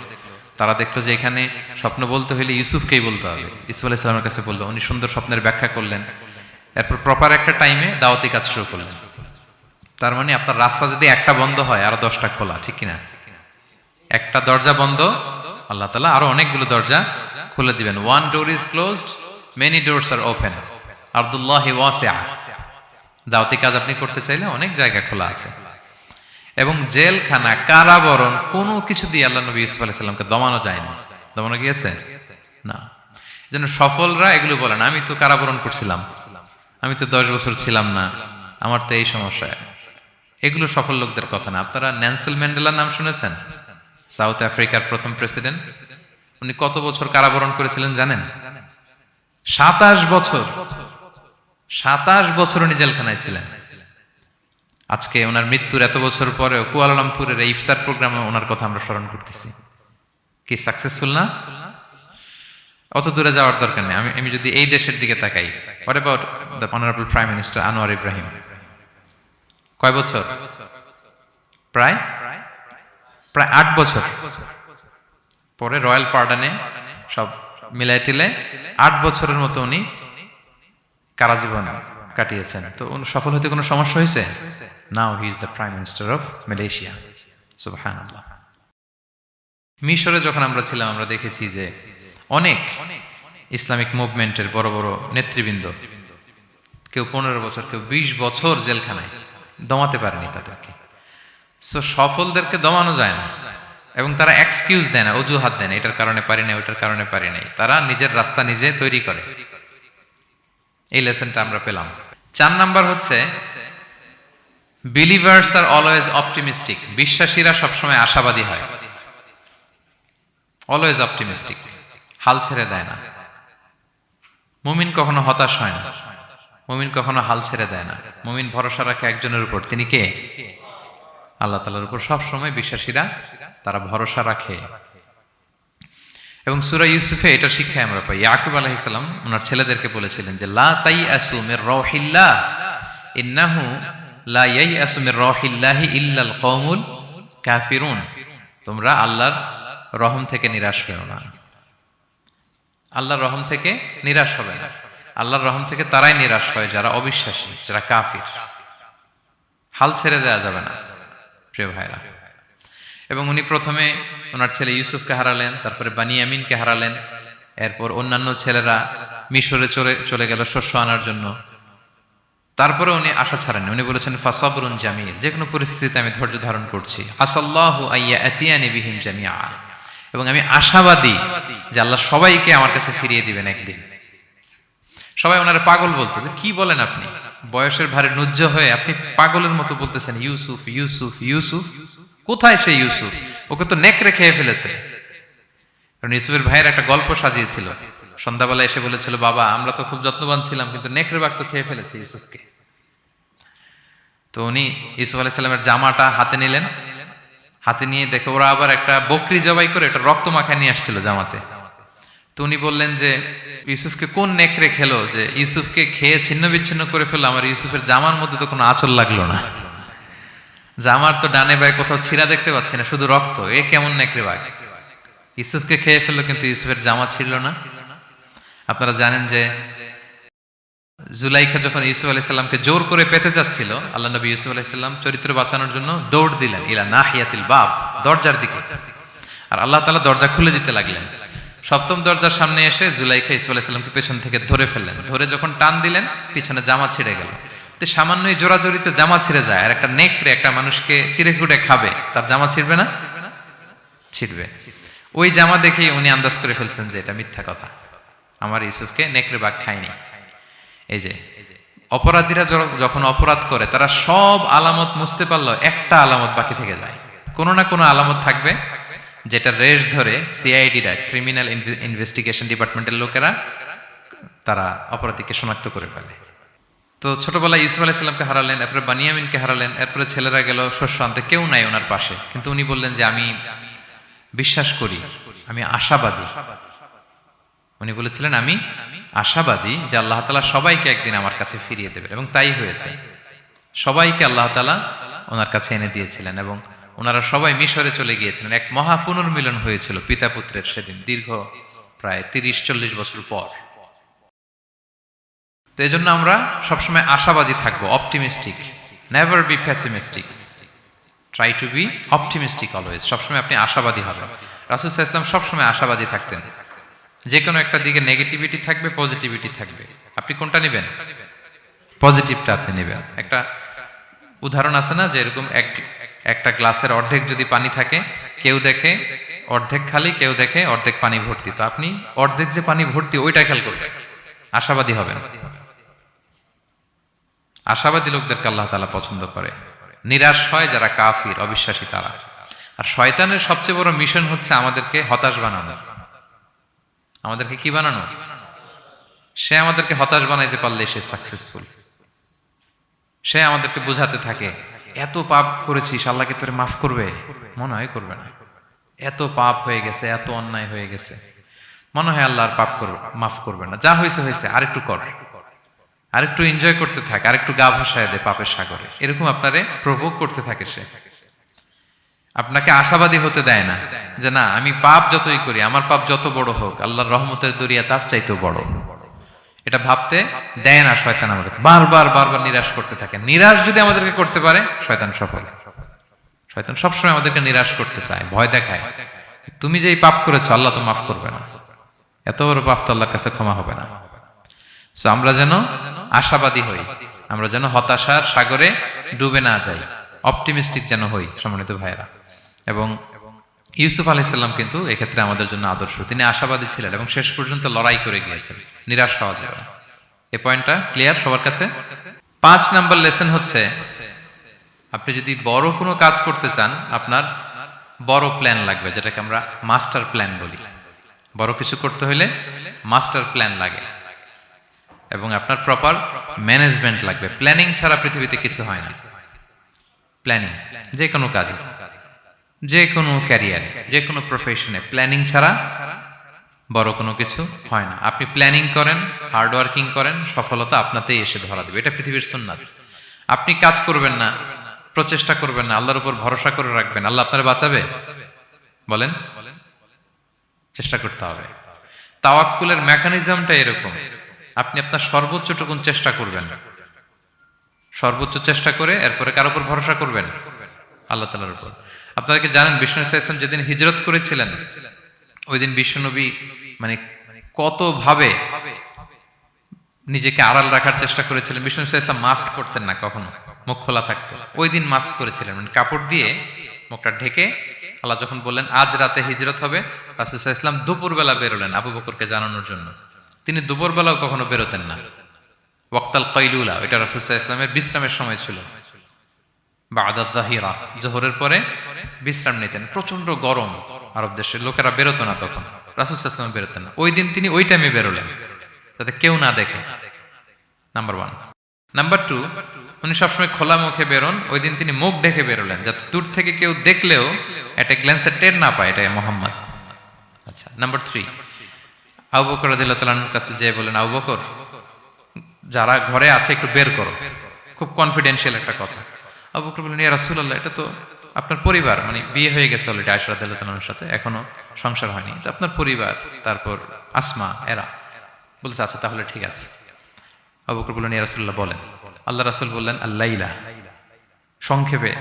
তারা দেখলো যে এখানে স্বপ্ন বলতে হলে ইউসুফকেই বলতে হবে। ইউসুফ আলাইহিস সালামের কাছে বললো, উনি সুন্দর স্বপ্নের ব্যাখ্যা করলেন। এরপর প্রপার একটা টাইমে দাওয়াতি কাজ শুরু করলেন। তার মানে আপনার রাস্তা যদি একটা বন্ধ হয় আরো 10টা খোলা, ঠিক কিনা? একটা দরজা বন্ধ, আল্লাহ তাআলা আরো অনেকগুলো দরজা খুলে দিবেন। One door is closed, many doors are open, আরদুল্লাহি ওয়াসিআ। দাওয়াতি কাজ আপনি করতে চাইলে অনেক জায়গা খোলা আছে। এবং জেলখানা, কারাবরণ কোনো কিছু দিয়ে আল্লাহ নবী ইউসুফ আলাইহিস সালামকে দমানো যায় না। দমানো গিয়েছে না। যেন সফলরা এগুলো বলেন, আমি তো কারাবরণ করছিলাম, আমি তো 10 বছর ছিলাম না, আমার তো এই সমস্যা। এগুলো সফল লোকদের কথা না। আপনারা নেলসন ম্যান্ডেলার নাম শুনেছেন? সাউথ আফ্রিকার প্রথম প্রেসিডেন্ট। উনি কত বছর কারাবরণ করেছিলেন জানেন? 27 বছর। 27 বছর উনি জেলখানায় ছিলেন। আজকে ওনার মৃত্যুর এত বছর পরেও কুয়ালালামপুরের এই ইফতার প্রোগ্রামে ওনার কথা আমরা স্মরণ করতেছি। কি সাকসেসফুল না? অত দূরে যাওয়ার দরকার নেই। আমি যদি এই দেশের দিকে তাকাই, what about the honourable prime minister Anwar Ibrahim? কয় বছর? প্রায় 8 বছর। পরে রয়্যাল পার্ডনে সব মিলাই টিলে 8 বছরের মতো উনি কারাজীবন কাটিয়েছেন। তো সফল হতে কোনো সমস্যা হয়েছে? Now he is the prime minister of Malaysia. সুবহানাল্লাহ। মিশরে যখন আমরা ছিলাম আমরা দেখেছি যে অনেক ইসলামিক মুভমেন্টের বড় বড় নেতৃবৃন্দ, কেউ 15 বছর, কেউ 20 বছর জেলখানায়, দমাতে পারেনি তাদেরকে। সো সফলদেরকে দমানো যায় না, এবং তারা এক্সকিউজ দেয় না, অজুহাত দেয় না, এটার কারণে পারি না, ওইটার কারণে পারি নাই। তারা নিজের রাস্তা নিজে তৈরি করে। এই লেসনটা আমরা পেলাম। 4 নাম্বার হচ্ছে বিলিভার্স আর অলওয়েজ অপটিমিস্টিক। বিশ্বাসীরা সবসময় আশাবাদী হয়, অলওয়েজ অপটিমিস্টিক, হাল ছেড়ে দেয় না। মুমিন কখনো হতাশ হয় না, মুমিন কখনো হাল ছেড়ে দেয় না। মুমিন ভরসা রাখে একজনের উপর, তিনি কে? আল্লাহ তাআলার উপর। সবসময় বিশ্বাসীরা তারা ভরসা রাখে। এবং সূরা ইউসুফে এটার শিক্ষা আমরা পাই। ইয়াকুব আলাইহিস সালাম ওনার ছেলেদেরকে বলেছিলেন যে লা তাইয়াসু মির রাউহিল্লাহ ইন্নাহু লা ইয়াইয়াসু মির রাউহিল্লাহি ইল্লাল কওমুল কাফিরুন। তোমরা আল্লাহর রহম থেকে নিরাশ হও না। আল্লাহর রহম থেকে নিরাশ হবে না। আল্লাহর রহম থেকে তারাই নিরাশ হয় যারা অবিশ্বাসী, যারা কাফির। হাল ছেড়ে দেওয়া যাবে না প্রিয় ভাইরা। এবং উনি প্রথমে ওনার ছেলে ইউসুফকে হারালেন, তারপরে বানিয়ামিনকে হারালেন, এরপর অন্যান্য ছেলেরা মিশরে চলে গেল শস্য আনার জন্য। তারপরে উনি আশা ছাড়েননি। উনি বলেছেন ফাসাবরুন জামিল, যে কোনো পরিস্থিতিতে আমি ধৈর্য ধারণ করছি। আসাল্লাহু আইয়া আতিয়ানি বিহিম জামিআ, এবং আমি আশাবাদী যে আল্লাহ সবাইকে আমার কাছে ফিরিয়ে দিবেন একদিন। সবাই ওনারে পাগল বলতো, যে কি বলেন আপনি, বয়সের ভারে নুজ্জ হয়ে আপনি পাগলের মতো বলতেছেন ইউসুফ ইউসুফ ইউসুফ। কোথায় সেই ইউসুফ? ওকে তো নেকড়ে খেয়ে ফেলেছে। কারণ ইউসুফের ভাইয়ের একটা গল্প সাজিয়েছিল। সন্ধ্যাবেলা এসে বলেছিল, বাবা আমরা তো খুব যত্নবান ছিলাম, কিন্তু নেকড়ে বাঘ তো খেয়ে ফেলেছে ইউসুফকে। তো উনি ইউসুফ আলাইহিস সালামের জামাটা হাতে নিলেন, হাতে নিয়ে দেখে ওরা আবার একটা বকরি জবাই করে এটা রক্ত মাখায় নিয়ে আসছিল জামাতে। তো উনি বললেন যে ইউসুফকে কোন নেকড়ে খেলো যে ইউসুফকে খেয়ে ছিন্ন বিচ্ছিন্ন করে ফেললো, আমার ইউসুফের জামার মধ্যে তো কোনো আঁচল লাগলো না, জামার তো ডানে বায়ে কোথাও ছিঁড়া দেখতে পাচ্ছি না, শুধু রক্ত। এ কেমন নেকড়ে বাঘ, ইউসুফকে খেয়ে ফেললো কিন্তু ইউসুফের জামা ছিঁড়ল না। আপনারা জানেন যে জুলাইখা যখন ইউসুফ আলাইহিস সালামকে জোর করে পেতে যাচ্ছিল, আল্লাহ নবী ইউসুফ আলাইহিস সালাম চরিত্র বাঁচানোর জন্য দৌড় দিলেন ইলা নাহিয়াতিল বাব, দরজার দিকে। আর আল্লাহ তাআলা দরজা খুলে দিতে লাগলেন। 7ম দরজার সামনে এসে জুলাইখা ইউসুফ আলাইহিস সালামকে পেছন থেকে ধরে ফেললেন। ধরে যখন টান দিলেন পিছনে জামা ছিঁড়ে গেল। তো সামান্যই জোরাজোরিতে জামা ছিঁড়ে যায়, আর একটা নেকড়ে একটা মানুষকে চিড়ে কুটে খাবে, তার জামা ছিঁড়বে না? ছিঁড়বে। ওই জামা দেখেই উনি আন্দাজ করে ফেলছেন যে এটা মিথ্যা কথা, আমার ইউসুফকে নেকড়ে বাঘ খায়নি। এই যে অপরাধীরা যখন অপরাধ করে তারা সব আলামত মুছতে পারলো, একটা আলামত বাকি থেকে যায়। কোনো না কোনো আলামত থাকবে যেটা রেশ ধরে সিআইডিরা, ক্রিমিনাল ইনভেস্টিগেশন ডিপার্টমেন্টের লোকেরা তারা অপরাধীকে শনাক্ত করে ফেলে। তো ছোটবেলায় ইউসুফ আলাইহিস সালামকে হারালেন, এরপরে বানিয়ামিনকে হারালেন, এরপরে ছেলেরা গেল শস্য আনতে, কেউ নাই ওনার পাশে। কিন্তু উনি বললেন যে আমি বিশ্বাস করি, আমি আশাবাদী। উনি বলেছিলেন আমি আশাবাদী যে আল্লাহ তাআলা সবাইকে একদিন আমার কাছে ফিরিয়ে দেবেন, এবং তাই হয়েছে। সবাইকে আল্লাহ তাআলা ওনার কাছে এনে দিয়েছিলেন এবং ওনারা সবাই মিশরে চলে গিয়েছিলেন। এক মহা পুনর্মিলন হয়েছিল পিতা পুত্রের সেদিন, দীর্ঘ প্রায় 30-40 বছর পর। তো এই জন্য আমরা সবসময় আশাবাদী থাকবো, optimistic, never be pessimistic, try to B optimistic always. সবসময় আপনি আশাবাদী হবেন। রাসূল সাল্লাল্লাহু আলাইহি ওয়াসাল্লাম সবসময় আশাবাদী থাকতেন। যে কোনো একটা দিকে নেগেটিভিটি থাকবে, পজিটিভিটি থাকবে, আপনি কোনটা নেবেন? পজিটিভটা আপনি নেবেন। একটা উদাহরণ আছে না, যে এরকম একটা গ্লাসের অর্ধেক যদি পানি থাকে, কেউ দেখে অর্ধেক খালি, কেউ দেখে অর্ধেক পানি ভর্তি, তো আপনি অর্ধেক যে পানি ভর্তি ওইটা খেয়াল করবেন, আশাবাদী হবেন। আশাবাদী লোকদেরকে আল্লাহ তাআলা পছন্দ করে। নিরাশ হয় যারা কাফির, অবিশ্বাসী তারা। আর শয়তানের সবচেয়ে বড় মিশন হচ্ছে আমাদেরকে হতাশ বানানো। আমাদেরকে কি বানানো? সে আমাদেরকে হতাশ বানাইতে পারলে সে সাকসেসফুল। সে আমাদেরকে বোঝাতে থাকে, এত পাপ করেছিস, আল্লাহকে তোরে মাফ করবে? মনে হয় করবে না। এত পাপ হয়ে গেছে, এত অন্যায় হয়ে গেছে, মনে হয় আল্লাহর পাপ করবে, মাফ করবে না। যা হয়েছে হয়েছে, আরেকটু কর, আরেকটু এনজয় করতে থাক, আরেকটু গা ভাসায় দে পাপের সাগরে। এরকম আপনারে প্রভোগ করতে থাকে সে। আপনাকে আশাবাদী হতে দেয় না যে না, আমি পাপ যতই করি, আমার পাপ যত বড় হোক, আল্লাহর রহমতের দরিয়া তার চাইতেও বড়। এটা ভাবতে দেয় না শয়তান। আমাদের বারবার বারবার নিরাশ করতে থাকে। নিরাশ যদি আমাদেরকে করতে পারে, শয়তান সফল। শয়তান সবসময় আমাদেরকে নিরাশ করতে চায়, ভয় দেখায়। তুমি যে এই পাপ করেছো, আল্লাহ তো মাফ করবে না, এত বড় পাপ তো আল্লাহর কাছে ক্ষমা হবে না। সো আমরা যেন আশাবাদী হই, আমরা যেন হতাশার সাগরে ডুবে না যাই, অপটিমিস্টিক যেন হই, সম্মানিত ভাইয়েরা। এবং ইউসুফ আলাইহিস সালাম কিন্তু এক্ষেত্রে আমাদের জন্য আদর্শ। তিনি আশাবাদী ছিলেন এবং শেষ পর্যন্ত লড়াই করে গিয়েছেন। নিরাশ হওয়া যাবে না। এই পয়েন্টটা ক্লিয়ার সবার কাছে? 5 নাম্বার লেসন হচ্ছে, আপনি যদি বড় কোনো কাজ করতে চান, আপনার বড় প্ল্যান লাগবে, যেটাকে আমরা মাস্টার প্ল্যান বলি। বড় কিছু করতে হলে মাস্টার প্ল্যান লাগে এবং আপনার প্রপার ম্যানেজমেন্ট লাগবে। প্ল্যানিং ছাড়া পৃথিবীতে কিছু হয় না। প্ল্যানিং যে কোনো কাজে, যে কোনো ক্যারিয়ারে, যে কোনো প্রফেশনে প্ল্যানিং ছাড়া বড় কোনো কিছু হয় না। আপনি প্ল্যানিং করেন, হার্ড ওয়ার্কিং করেন, সফলতা আপনাতেই এসে ধরা দেবে। এটা পৃথিবীর সুন্নাত। আপনি কাজ করবেন না, প্রচেষ্টা করবেন না, আল্লাহর উপর ভরসা করে রাখবেন, আল্লাহ আপনারা বাঁচাবে? বলেন, চেষ্টা করতে হবে। তাওয়াক্কুলের মেকানিজমটা এরকম, আপনি আপনার সর্বোচ্চটুকুন চেষ্টা করবেন, সর্বোচ্চ চেষ্টা করে এরপরে কার উপর ভরসা করবেন? আল্লাহ তাআলার উপর। আপনারা কি জানেন, বিষ্ণু সাল্লাল্লাহু আলাইহি ওয়াসাল্লাম যেদিন হিজরত করেছিলেন, ওই দিন বিশ্বনবী মানে কত ভাবে নিজেকে আড়াল রাখার চেষ্টা করেছিলেন। বিষ্ণু সাল্লাল্লাহু আলাইহি ওয়াসাল্লাম মাস্ক পরতেন না, কখনো মুখ খোলা থাকতো। ওই দিন মাস্ক করেছিলেন, মানে কাপড় দিয়ে মুখটা ঢেকে। আল্লাহ যখন বললেন আজ রাতে হিজরত হবে, রাসূল সাল্লাল্লাহু আলাইহি ওয়াসাল্লাম দুপুরবেলা বেরোলেন আবু বকরকে জানানোর জন্য। তিনি দুপুরবেলাও কখনো বেরোতেন না। ওয়াক্তাল কাইলুলা, এটা রাসূল সাল্লাল্লাহু আলাইহি ওয়াসাল্লামের বিশ্রামের সময় ছিল। বাদা যাহিরা, যোহরের পরে বিশ্রাম নিতেন। প্রচন্ড গরম, আরব দেশের লোকেরা বেরোতো না তখন, রাসূল সাল্লাল্লাহু আলাইহি ওয়াসাল্লাম বেরোতেন না। ওই দিন তিনি ওই টাইমে বেরোলেন যাতে কেউ না দেখে, নাম্বার 1। নাম্বার 2, উনি সবসময় খোলা মুখে বেরোন। ওই দিন তিনি মুখ ঢেকে বেরোলেন যাতে দূর থেকে কেউ দেখলেও একটা গ্ল্যান্সে টের না পায় এটা মুহাম্মদ। আচ্ছা, নাম্বার 3, আবু বকর রাদিয়াল্লাহু তাআলার কাছে যেয়ে বলেন, আবু বকর, যারা ঘরে আছে একটু বের করো, খুব কনফিডেন্সিয়াল একটা কথা। আবু বকর বললেন, ইয়া রাসূলুল্লাহ, এটা তো আপনার পরিবার, মানে বিয়ে হয়ে গেছে অলরেডি আয়েশা রাদিয়াল্লাহু তাআলার সাথে, এখনো সংসার হয়নি, তো আপনার পরিবার, তারপর আসমা, এরা। বলছে আচ্ছা তাহলে ঠিক আছে। আবু বকর বললেন, ইয়া রাসূলুল্লাহ বলেন। আল্লাহ রাসূল বললেন, আল্লাইলা, সংক্ষেপে,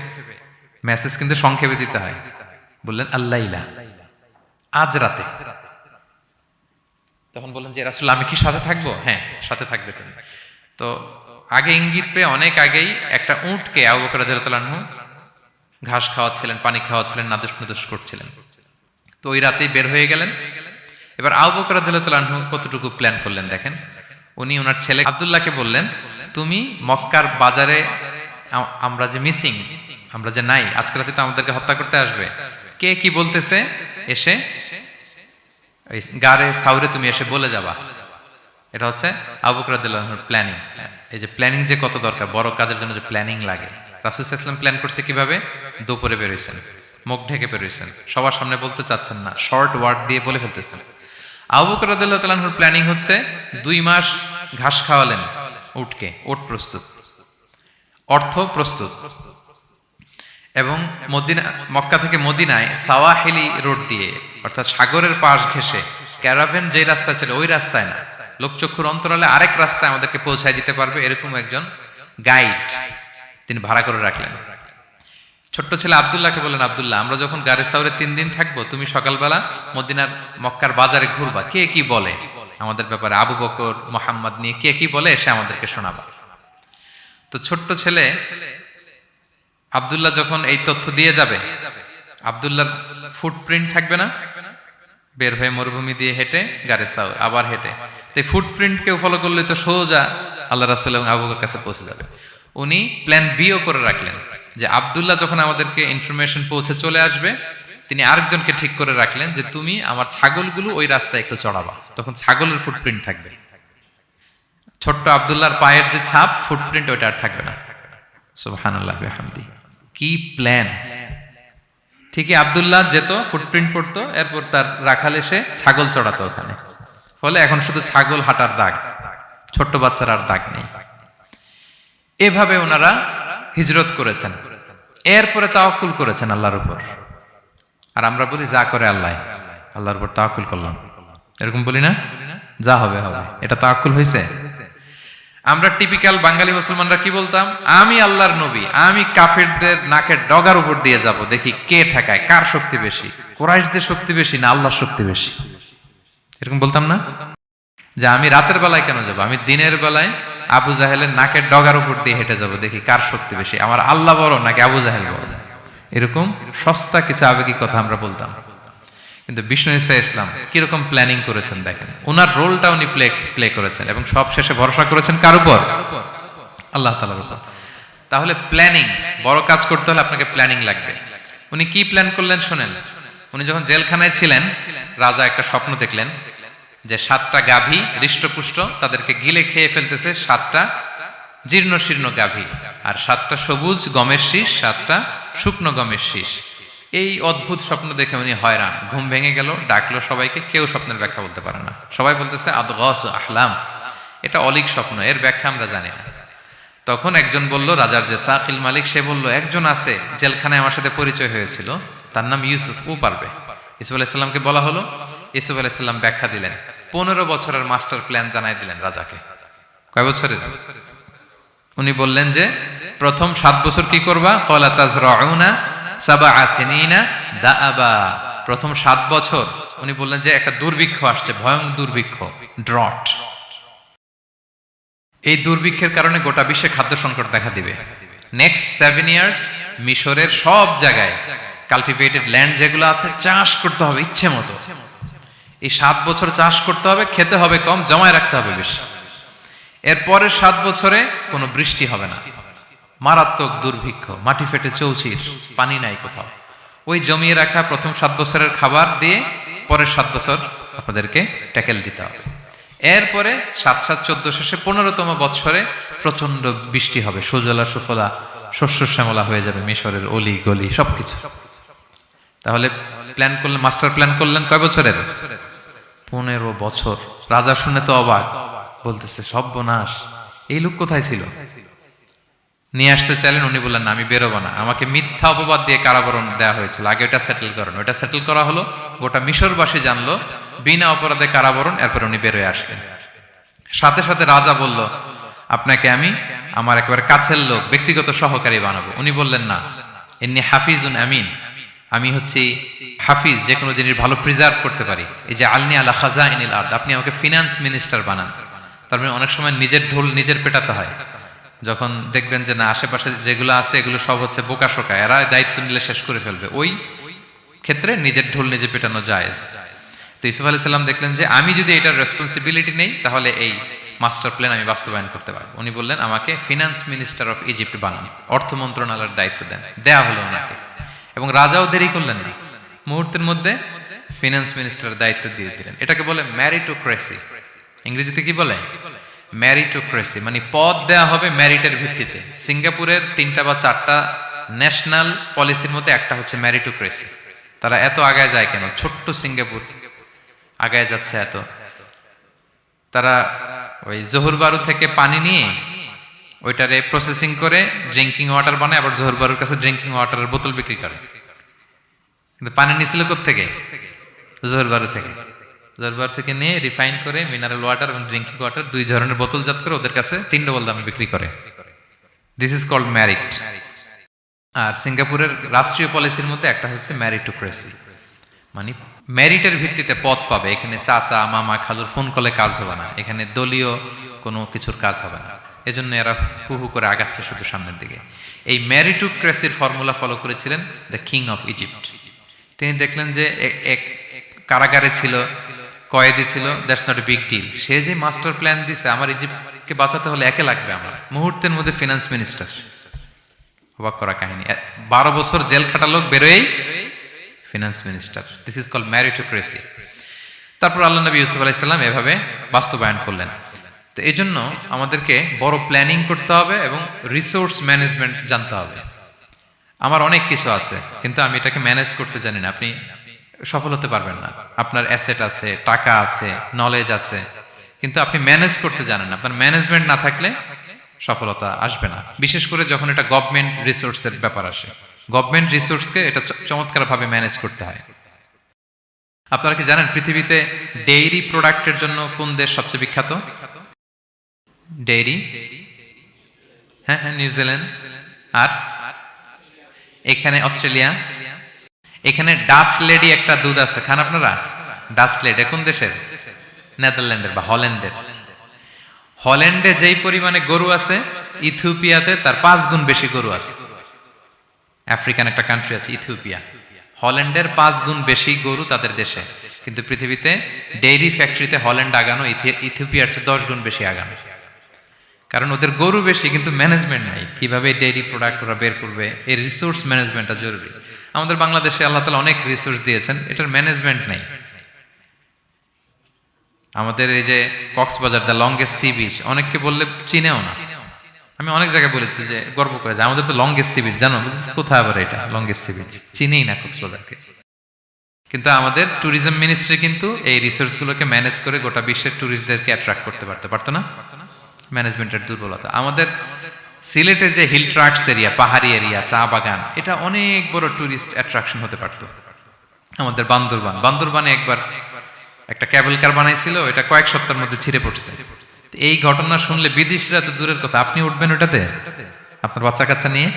মেসেজ কিন্তু সংক্ষেপে দিতে হয়। বললেন আল্লাইলা, আজ রাতে। তখন বললেন যে রাসূল, আমি কি সাথে থাকবো? হ্যাঁ, সাথে থাকবে তুমি। তো আগে ইঙ্গিত পেয়ে অনেক আগেই একটা উটকে আবু বকর রাদিয়াল্লাহু তাআলা আনহু ঘাস খাওয়াচ্ছিলেন, পানি খাওয়াচ্ছিলেন, নাদুস নুদুস করছিলেন। তো ওই রাতেই বের হয়ে গেলেন। এবার আবু বকর রাদিয়াল্লাহু তাআলা আনহু কতটুকু প্ল্যান করলেন দেখেন। উনি ওনার ছেলে আব্দুল্লাহকে বললেন, তুমি মক্কার বাজারে, আমরা যে মিসিং, আমরা যে নাই, আজকে রাতে তো আমাদেরকে হত্যা করতে আসবে, কে কি বলতেছে এসে ওই গারে সাউরে তুমি এসে বলে যাবা। এটা হচ্ছে আবু বকর রাদিয়াল্লাহু আনহুর প্ল্যানিং। এই যে প্ল্যানিং যে কত দরকার, বড় কাজের জন্য যে প্ল্যানিং লাগে। রাসূল সাল্লাল্লাহু আলাইহি ওয়াসাল্লাম প্ল্যান করছে কিভাবে? দুপুরে বের হইছেন, মুখ ঢেকে পেরেছেন, সবার সামনে বলতে চাচ্ছেন না, শর্ট ওয়ার্ড দিয়ে বলে ফেলতেছেন। আবু বকর রাদিয়াল্লাহু তাআলা আনহুর প্ল্যানিং হচ্ছে 2 মাস ঘাস খাওয়ালেন উটকে, ওট প্রস্তুত, অর্থ প্রস্তুত, এবং মদিনা, মক্কা থেকে মদিনায় সাওয়াহিলি রোড দিয়ে অর্থাৎ সাগরের পাশ ঘেঁষে ক্যারাভেন যে রাস্তা ছিল ওই রাস্তায় না, লোকচক্ষুর অন্তরালে আরেক রাস্তায় আমাদেরকে পৌঁছায় দিতে পারবে এরকম একজন গাইড তিনি ভাড়া করে রাখলেন। ছোট্ট ছেলে আব্দুল্লাহকে বলেন, আব্দুল্লাহ, আমরা যখন গারে সাউরে 3 দিন থাকবো, তুমি সকালবেলা মদিনার মক্কার বাজারে ঘুরবা, কে কি বলে আমাদের ব্যাপারে, আবু বকর মুহাম্মদ নিয়ে কে কি বলে এসে আমাদেরকে শোনাবা। তো ছোট্ট ছেলে আব্দুল্লাহ যখন এই তথ্য দিয়ে যাবে, আব্দুল্লাহর ফুটপ্রিন্ট থাকবে না, বের হয়ে মরুভূমি দিয়ে হেঁটে গারে সাউর আবার হেঁটে, তো ফুটপ্রিন্ট কেউ ফলো করলে তো সোজা আল্লাহ রাসূল এবং আবু বকরের কাছে পৌঁছে যাবে। উনি প্ল্যান বিও করে রাখলেন যে আব্দুল্লাহ যখন আমাদেরকে ইনফরমেশন পৌঁছে চলে আসবে, তিনি আরেকজনকে ঠিক করে রাখলেন যে তুমি আমার ছাগলগুলো ওই রাস্তায় একটু চড়াবা, তখন ছাগলের ফুটপ্রিন্ট থাকবে, ছোট্ট আব্দুল্লাহর পায়ের যে ছাপ ফুটপ্রিন্ট ওইটা আর থাকবে না। সুবহানাল্লাহ বিহামদি, কি প্ল্যান! ঠিকই আব্দুল্লাহ যেত, ফুটপ্রিন্ট পড়তো, এরপর তার রাখাল এসে ছাগল চড়াতো ওখানে, ফলে এখন শুধু ছাগল হাঁটার দাগ, ছোট্ট বাচ্চার আর দাগ নেই। এভাবে ওনারা হিজরত করেছেন, এরপরে তাওয়াক্কুল করেছেন আল্লাহর উপর। আর আমরা বলি যা করে আল্লাহ, আল্লাহর উপর তাওয়াক্কুল করলাম, এরকম বলি না, যা হবে হবে, এটা তাওয়াক্কুল হয়েছে? আমরা টিপিক্যাল বাঙালি মুসলমানরা কি বলতাম, আমি আল্লাহর নবী, আমি কাফেরদের নাকের ডগার উপর দিয়ে যাব, দেখি কে ঠেকায়, কার শক্তি বেশি, কুরাইশদের শক্তি বেশি না আল্লাহর শক্তি বেশি, এরকম বলতাম না? যে আমি রাতের বেলায় কেন যাব, আমি দিনের বেলায় আবু জাহেলের নাকের ডগার উপর দিয়ে হেঁটে যাব, দেখি কার শক্তি বেশি, আমার আল্লাহ বড় নাকি আবু জাহেল বড়। এরকম সস্তা কিছু আবেগিক কথা আমরা বলতাম। কিন্তু বিষ্ণু ঈসা ইসলাম কিরকম প্ল্যানিং করেছেন দেখেন, ওনার রোলটা উনি প্লে করেছেন এবং সব শেষে ভরসা করেছেন কার উপর? আল্লাহ তাআলার উপর। তাহলে প্ল্যানিং, বড় কাজ করতে হলে আপনাকে প্ল্যানিং লাগবে। উনি কি প্ল্যান করলেন শোনেন। উনি যখন জেলখানায় ছিলেন, রাজা একটা স্বপ্ন দেখলেন যে 7টা গাভী হৃষ্টপুষ্ট, তাদেরকে গিলে খেয়ে ফেলতেছে 7টা জীর্ণ শীর্ণ গাভী, আর 7টা সবুজ গমের শীষ, 7টা শুকনো গমের শীষ। এই অদ্ভুত স্বপ্ন দেখে উনি হয়রান, ঘুম ভেঙে গেল, ডাকলো সবাইকে, কেউ স্বপ্নের ব্যাখ্যা বলতে পারে না, সবাই বলতেছে আদগাস আহলাম, এটা অলিক স্বপ্ন, এর ব্যাখ্যা আমরা জানি না। তখন একজন বলল, রাজার যে সাকিল মালিক, সে বলল একজন আছে জেলখানায় আমার সাথে পরিচয় হয়েছিল, তার নাম ইউসুফ, ও পারবে। ইউসুফ আলাইহিস সালামকে বলা হলো, ইউসুফ আলাইহিস সালাম ব্যাখ্যা দিলেন, 15 বছরের মাস্টার প্ল্যান জানাই দিলেন রাজাকে। কয় বছরের? উনি বললেন যে প্রথম 7 বছর কি করবা, ক্বালা তাজরাউনা সাবআ সিনিনা দাআবা, প্রথম 7 বছর উনি বললেন যে একটা দুর্ভিক্ষ আসছে, ভয়ঙ্কর দুর্ভিক্ষ, ড্রট। এই দুর্ভিক্ষের কারণে গোটা বিশ্বে খাদ্য সংকট দেখা দিবে। নেক্সট 7 ইয়ার্স মিশরের সব জায়গায় কাল্টিভেটেড ল্যান্ড যেগুলো আছে চাষ করতে হবে ইচ্ছে মতো। এই 7 বছর চাষ করতে হবে, খেতে হবে কম, জমায় রাখতে হবে বেশি। এরপরের 7 বছরে কোনো বৃষ্টি হবে না, মারাত্মক দুর্ভিক্ষ, মাটি ফেটে চৌচির, পানি নাই কোথাও। ওই জমিয়ে রাখা প্রথম 7 বছরের খাবার দিয়ে পরের 7 বছর আপনাদেরকে ট্যাকেল দিতে হবে। এরপরে 7-7-14 শেষে 15তম বছরে প্রচন্ড বৃষ্টি হবে, সুজলা সুফলা শস্য শ্যামলা হয়ে যাবে মিশরের অলি গলি সবকিছু। তাহলে প্ল্যান করলেন, মাস্টার প্ল্যান করলেন কয় বছরের? 15 বছর। রাজা শুনে তো অবাক, বলতেছে সর্বনাশ, এই লোক কোথায় ছিল? নিয়ে আসতে চাইলেন, উনি বললেন না, আমি বেরোবো না, আমাকে মিথ্যা অপবাদ দিয়ে কারাবরণ দেওয়া হয়েছিল, আগে ওটা সেটেল করেন। ওটা সেটেল করা হলো, গোটা মিশরবাসী জানলো, বিনা অপরাধে কারাবরণ। এরপর উনি বেরোয় আসলেন। সাথে সাথে রাজা বলল, আপনাকে আমি আমার একেবারে কাছের লোক, ব্যক্তিগত সহকারী বানাবো। উনি বললেন না, ইন্নী হাফিজুন আমিন, আমি হচ্ছি হাফিজ, যে কোনো জিনিস ভালো প্রিজার্ভ করতে পারি। এই যে আলনি আলা খাজাইনিল আরদ, আপনি আমাকে ফিনান্স মিনিস্টার বানান। তার মানে অনেক সময় নিজের ঢোল নিজের পেটাতে হয়। যখন দেখবেন যে না, আশেপাশে যেগুলো আছে এগুলো সব হচ্ছে বোকা শোকা, এরা দায়িত্ব নিলে শেষ করে ফেলবে, ওই ক্ষেত্রে নিজের ঢোল নিজে পেটানো জায়েজ। তো ইউসুফ আলাইহিস সালাম দেখলেন যে আমি যদি এটার রেসপন্সিবিলিটি নেই, তাহলে এই মাস্টার প্ল্যান আমি বাস্তবায়ন করতে পারবো। উনি বললেন, আমাকে ফিনান্স মিনিস্টার অফ ইজিপ্ট বানান, অর্থ মন্ত্রণালয়ের দায়িত্ব দেন। দেয়া হলো ওনাকে, এবং রাজাও দেরি করলেন না, মুহূর্তের মধ্যে ফিনান্স মিনিস্টারের দায়িত্ব দিয়ে দিলেন। এটাকে বলে ম্যারিটোক্রেসি। ইংরেজিতে কি বলে? ম্যারিটোক্রেসি, মানে পদ দেয়া হবে ম্যারিটের ভিত্তিতে। সিঙ্গাপুরের 3টা বা 4টা ন্যাশনাল পলিসির মধ্যে একটা হচ্ছে ম্যারিটোক্রেসি। তারা এত আগায় যায় কেন? ছোট্ট সিঙ্গাপুর আগায় যাচ্ছে এত। তারা ওই জহুর বারু থেকে পানি নিয়ে ওইটারে প্রসেসিং করে ড্রিঙ্কিং ওয়াটার বানায়, আবার জহুর বারুর কাছে ড্রিঙ্কিং ওয়াটারের বোতল বিক্রি করে। কিন্তু পানি নিছিল কোত্থেকে? জহুর বারু থেকে। জহুর বারু থেকে নিয়ে রিফাইন করে মিনারেল ওয়াটার এবং ড্রিঙ্কিং ওয়াটার দুই ধরনের বোতলজাত করে ওদের কাছে 3 ডবল দামে বিক্রি করে। This is called merit. আর সিঙ্গাপুরের রাষ্ট্রীয় পলিসির মধ্যে একটা হচ্ছে ম্যারিটোক্রেসি, মানে মেরিটের ভিত্তিতে পদ পাবে। এখানে চাচা মামা খালুর ফোন কলে কাজ হবে না, এখানে দলীয় কোনো কিছুর কাজ হবে না। এজন্য এরা হু হু করে আগাচ্ছে শুধু সামনের দিকে। এই ম্যারিটোক্রেসির ফর্মুলা ফলো করেছিলেন দ্য কিং অফ ইজিপ্ট। তিনি দেখলেন যে এক কারাগারে ছিল, কয়েদি ছিল, that's not a big deal. সে যে মাস্টার প্ল্যান দিছে, আমার ইজিপ্টকে বাঁচাতে হলে একে লাগবে আমার, মুহূর্তের মধ্যে ফিনান্স মিনিস্টার। অবাক করা কাহিনী। 12 বছর জেল খাটা লোক বেরোয় finance minister. This is called meritocracy. তারপর আল্লাহ নবী ইউসুফ আলাইহিস সালাম এভাবে বাস্তবায়ন করলেন। তো এই জন্য আমাদেরকে বড় প্ল্যানিং করতে হবে এবং রিসোর্স ম্যানেজমেন্ট জানতে হবে। আমার অনেক কিছু আছে কিন্তু আমি এটাকে ম্যানেজ করতে জানি না, আপনি সফল হতে পারবেন না। আপনার অ্যাসেট আছে, টাকা আছে, নলেজ আছে, কিন্তু আপনি ম্যানেজ করতে জানেন না। আপনার ম্যানেজমেন্ট না থাকলে সফলতা আসবে না। বিশেষ করে যখন এটা গভর্নমেন্ট রিসোর্সের ব্যাপার আসে, গভর্নমেন্ট রিসোর্সকে এটা চমৎকারভাবে ম্যানেজ করতে হয়। আপনারা কি জানেন পৃথিবীতে ডেইরি প্রোডাক্টের জন্য কোন দেশ সবচেয়ে বিখ্যাত? ডেইরি, হ্যাঁ হ্যাঁ, নিউজিল্যান্ড। আর এখানে অস্ট্রেলিয়া। এখানে ডাচ লেডি একটা দুধ আছে, খান আপনারা? ডাচ লেডি কোন দেশের? নেদারল্যান্ডের বা হল্যান্ডের। হল্যান্ডে যেই পরিমাণে গরু আছে, ইথিওপিয়াতে তার 5 গুণ বেশি গরু আছে। আফ্রিকান একটা কান্ট্রি আছে ইথিওপিয়া, হল্যান্ডের 5 গুণ বেশি গরু তাদের দেশে। কিন্তু পৃথিবীতে ডেইরি ফ্যাক্টরিতে হল্যান্ড আগানো ইথিওপিয়ার চেয়ে 10 গুণ বেশি আগানো। কারণ ওদের গরু বেশি কিন্তু ম্যানেজমেন্ট নাই। কিভাবে ডেইরি প্রোডাক্ট ওরা বের করবে, এই রিসোর্স ম্যানেজমেন্টটা জরুরি। আমাদের বাংলাদেশে আল্লাহ তাআলা অনেক রিসোর্স দিয়েছেন, এটার ম্যানেজমেন্ট নেই। আমাদের এই যে Cox's Bazar the longest sea beach, অনেককে বললে চিনেও না। আমি অনেক জায়গায় বলেছি যে গর্ব করে যে আমাদের তো লংগেস্ট সি বিচ, জানো কোথায় আবার এটা লংগেস্ট সি বিচ? চিনেই না কক্সবাজারকে। কিন্তু আমাদের ট্যুরিজম মিনিস্ট্রি কিন্তু এই রিসোর্সগুলোকে ম্যানেজ করে গোটা বিশ্বের ট্যুরিস্টদেরকে অ্যাট্রাক্ট করতে পারতো না। ম্যানেজমেন্টের দুর্বলতা। আমাদের সিলেটে যে হিল ট্রাক্টস এরিয়া, পাহাড়ি এরিয়া, চা বাগান, এটা অনেক বড় ট্যুরিস্ট অ্যাট্রাকশন হতে পারতো। আমাদের বান্দরবানে একবার একটা ক্যাবল কার বানাইছিল, এটা কয়েক সপ্তাহের মধ্যে ছিঁড়ে পড়ছে। এই ঘটনা শুনলে বিদেশিরা তো দূরের কথা, আপনি উঠবেন ওটাতে আপনার বাচ্চা কাচ্চা নিয়ে?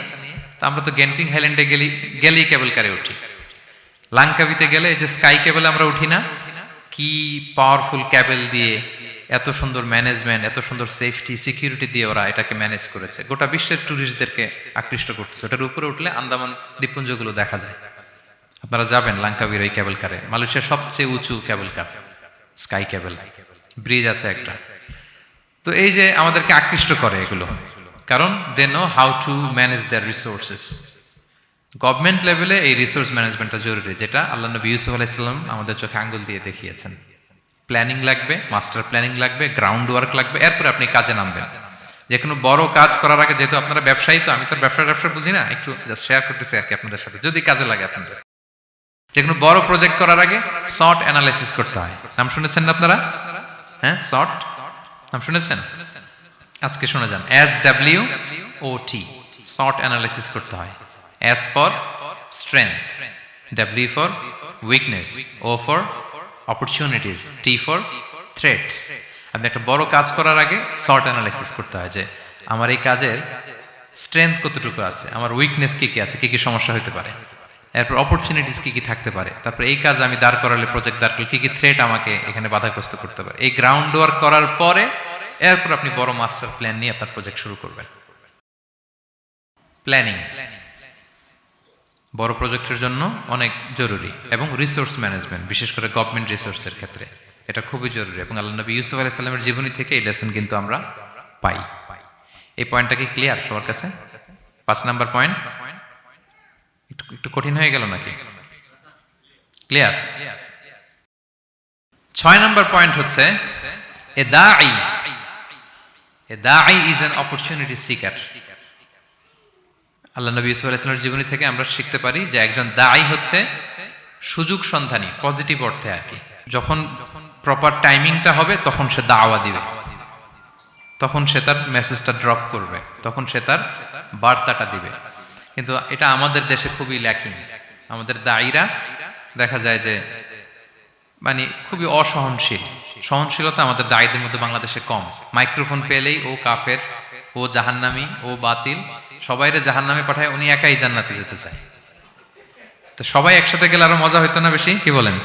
তা আমরা তো গেন্টিং হাইল্যান্ডে গেলেই ক্যাবল কারে উঠি। লাঙ্কাবিতে গেলে এই যে স্কাই কেবলে আমরা উঠি না, কি পাওয়ারফুল ক্যাবেল দিয়ে, এত সুন্দর ম্যানেজমেন্ট, এত সুন্দর সেফটি সিকিউরিটি দিয়ে ওরা এটাকে ম্যানেজ করেছে। গোটা বিশ্বের ট্যুরিস্টদেরকে আকৃষ্ট করতেছে। ওটার উপরে উঠলে আন্দামান দ্বীপপুঞ্জগুলো দেখা যায়। আপনারা যাবেন লাঙ্কাবির ওই ক্যাবল কারে, মালয়েশিয়ার সবচেয়ে উঁচু ক্যাবল কার, স্কাই ক্যাবল ব্রিজ আছে একটা। তো এই যে আমাদেরকে আকৃষ্ট করে এগুলো, কারণ they know how to manage their resources. Government লেভেলে এই রিসোর্স ম্যানেজমেন্টটা জরুরি, যেটা আল্লাহ নবী ইউসুফ আলাইহিস সালাম আমাদের চোখে আঙ্গুল দিয়ে দেখিয়েছেন। প্ল্যানিং লাগবে, মাস্টার প্ল্যানিং লাগবে, গ্রাউন্ড ওয়ার্ক লাগবে, এরপরে আপনি কাজে নামবেন। যে কোনো বড় কাজ করার আগে, যেহেতু আপনারা ব্যবসায়ী, তো আমি তো ব্যবসা বুঝি না, একটু জাস্ট শেয়ার করতেছি আর কি আপনাদের সাথে, যদি কাজে লাগে আপনাদের। যে কোনো বড় প্রজেক্ট করার আগে সর্ট অ্যানালাইসিস করতে হয়। নাম শুনেছেন না আপনারা? হ্যাঁ, সর্ট নাম শুনেছেন? আজকে শুনে যান। SWOT, সর্ট অ্যানালাইসিস করতে হয়। S for strength, W for weakness, O for opportunities, T for threats. আপনি একটা বড় কাজ করার আগে সর্ট অ্যানালাইসিস করতে হয় যে আমার এই কাজের স্ট্রেংথ কতটুকু আছে, আমার উইকনেস কি কি আছে, কি কি সমস্যা হতে পারে, এরপর অপরচুনিটিস কি কি থাকতে পারে, তারপর এই কাজ আমি দাঁড় করালে, প্রজেক্ট দাঁড় করলে কি কি থ্রেট আমাকে এখানে বাধাগ্রস্ত করতে পারে। এই গ্রাউন্ড ওয়ার্ক করার পরে এরপর আপনি বড় মাস্টার প্ল্যান নিয়ে আপনার প্রজেক্ট শুরু করবেন। প্ল্যানিং বড় প্রজেক্টের জন্য অনেক জরুরি, এবং রিসোর্স ম্যানেজমেন্ট, বিশেষ করে গভর্নমেন্ট রিসোর্সের ক্ষেত্রে এটা খুবই জরুরি। এবং আল্লাহ নবী ইউসুফ আলাইহিস সালামের জীবনী থেকে এই লেসন কিন্তু আমরা পাই। এই পয়েন্টটা কি ক্লিয়ার সবার কাছে? 5 নাম্বার পয়েন্ট একটু কঠিন হয়ে গেল নাকি? ক্লিয়ার? 6 নাম্বার পয়েন্ট হচ্ছে এ দাঈ ইজ অ্যান অপরচুনিটি সিকার। আল্লাহ নবী ইউসুফ আলাইহিস সালামের জীবনী থেকে আমরা শিখতে পারি যে একজন দাঈ হচ্ছে সুযোগ সন্ধানী, পজিটিভ অর্থে আর কি। যখন প্রপার টাইমিংটা হবে তখন সে দাওয়া দিবে, তখন সে তার মেসেজটা ড্রপ করবে, তখন সে তার বার্তাটা দিবে। কিন্তু এটা আমাদের দেশে খুবই ল্যাকিং। আমাদের দায়ীরা দেখা যায় যে মানে খুবই অসহনশীল। সহনশীলতা আমাদের দায়ীদের মধ্যে বাংলাদেশে কম। মাইক্রোফোন পেলেই ও কাফের, ও জাহান্নামী, ও বাতিল, সবাইরে জাহান্নামে পাঠায়, উনি একাই জান্নাতে যেতে চায়। তো সবাই একসাথে গেলে আরো মজা হইতো না বেশি? কি বলেন?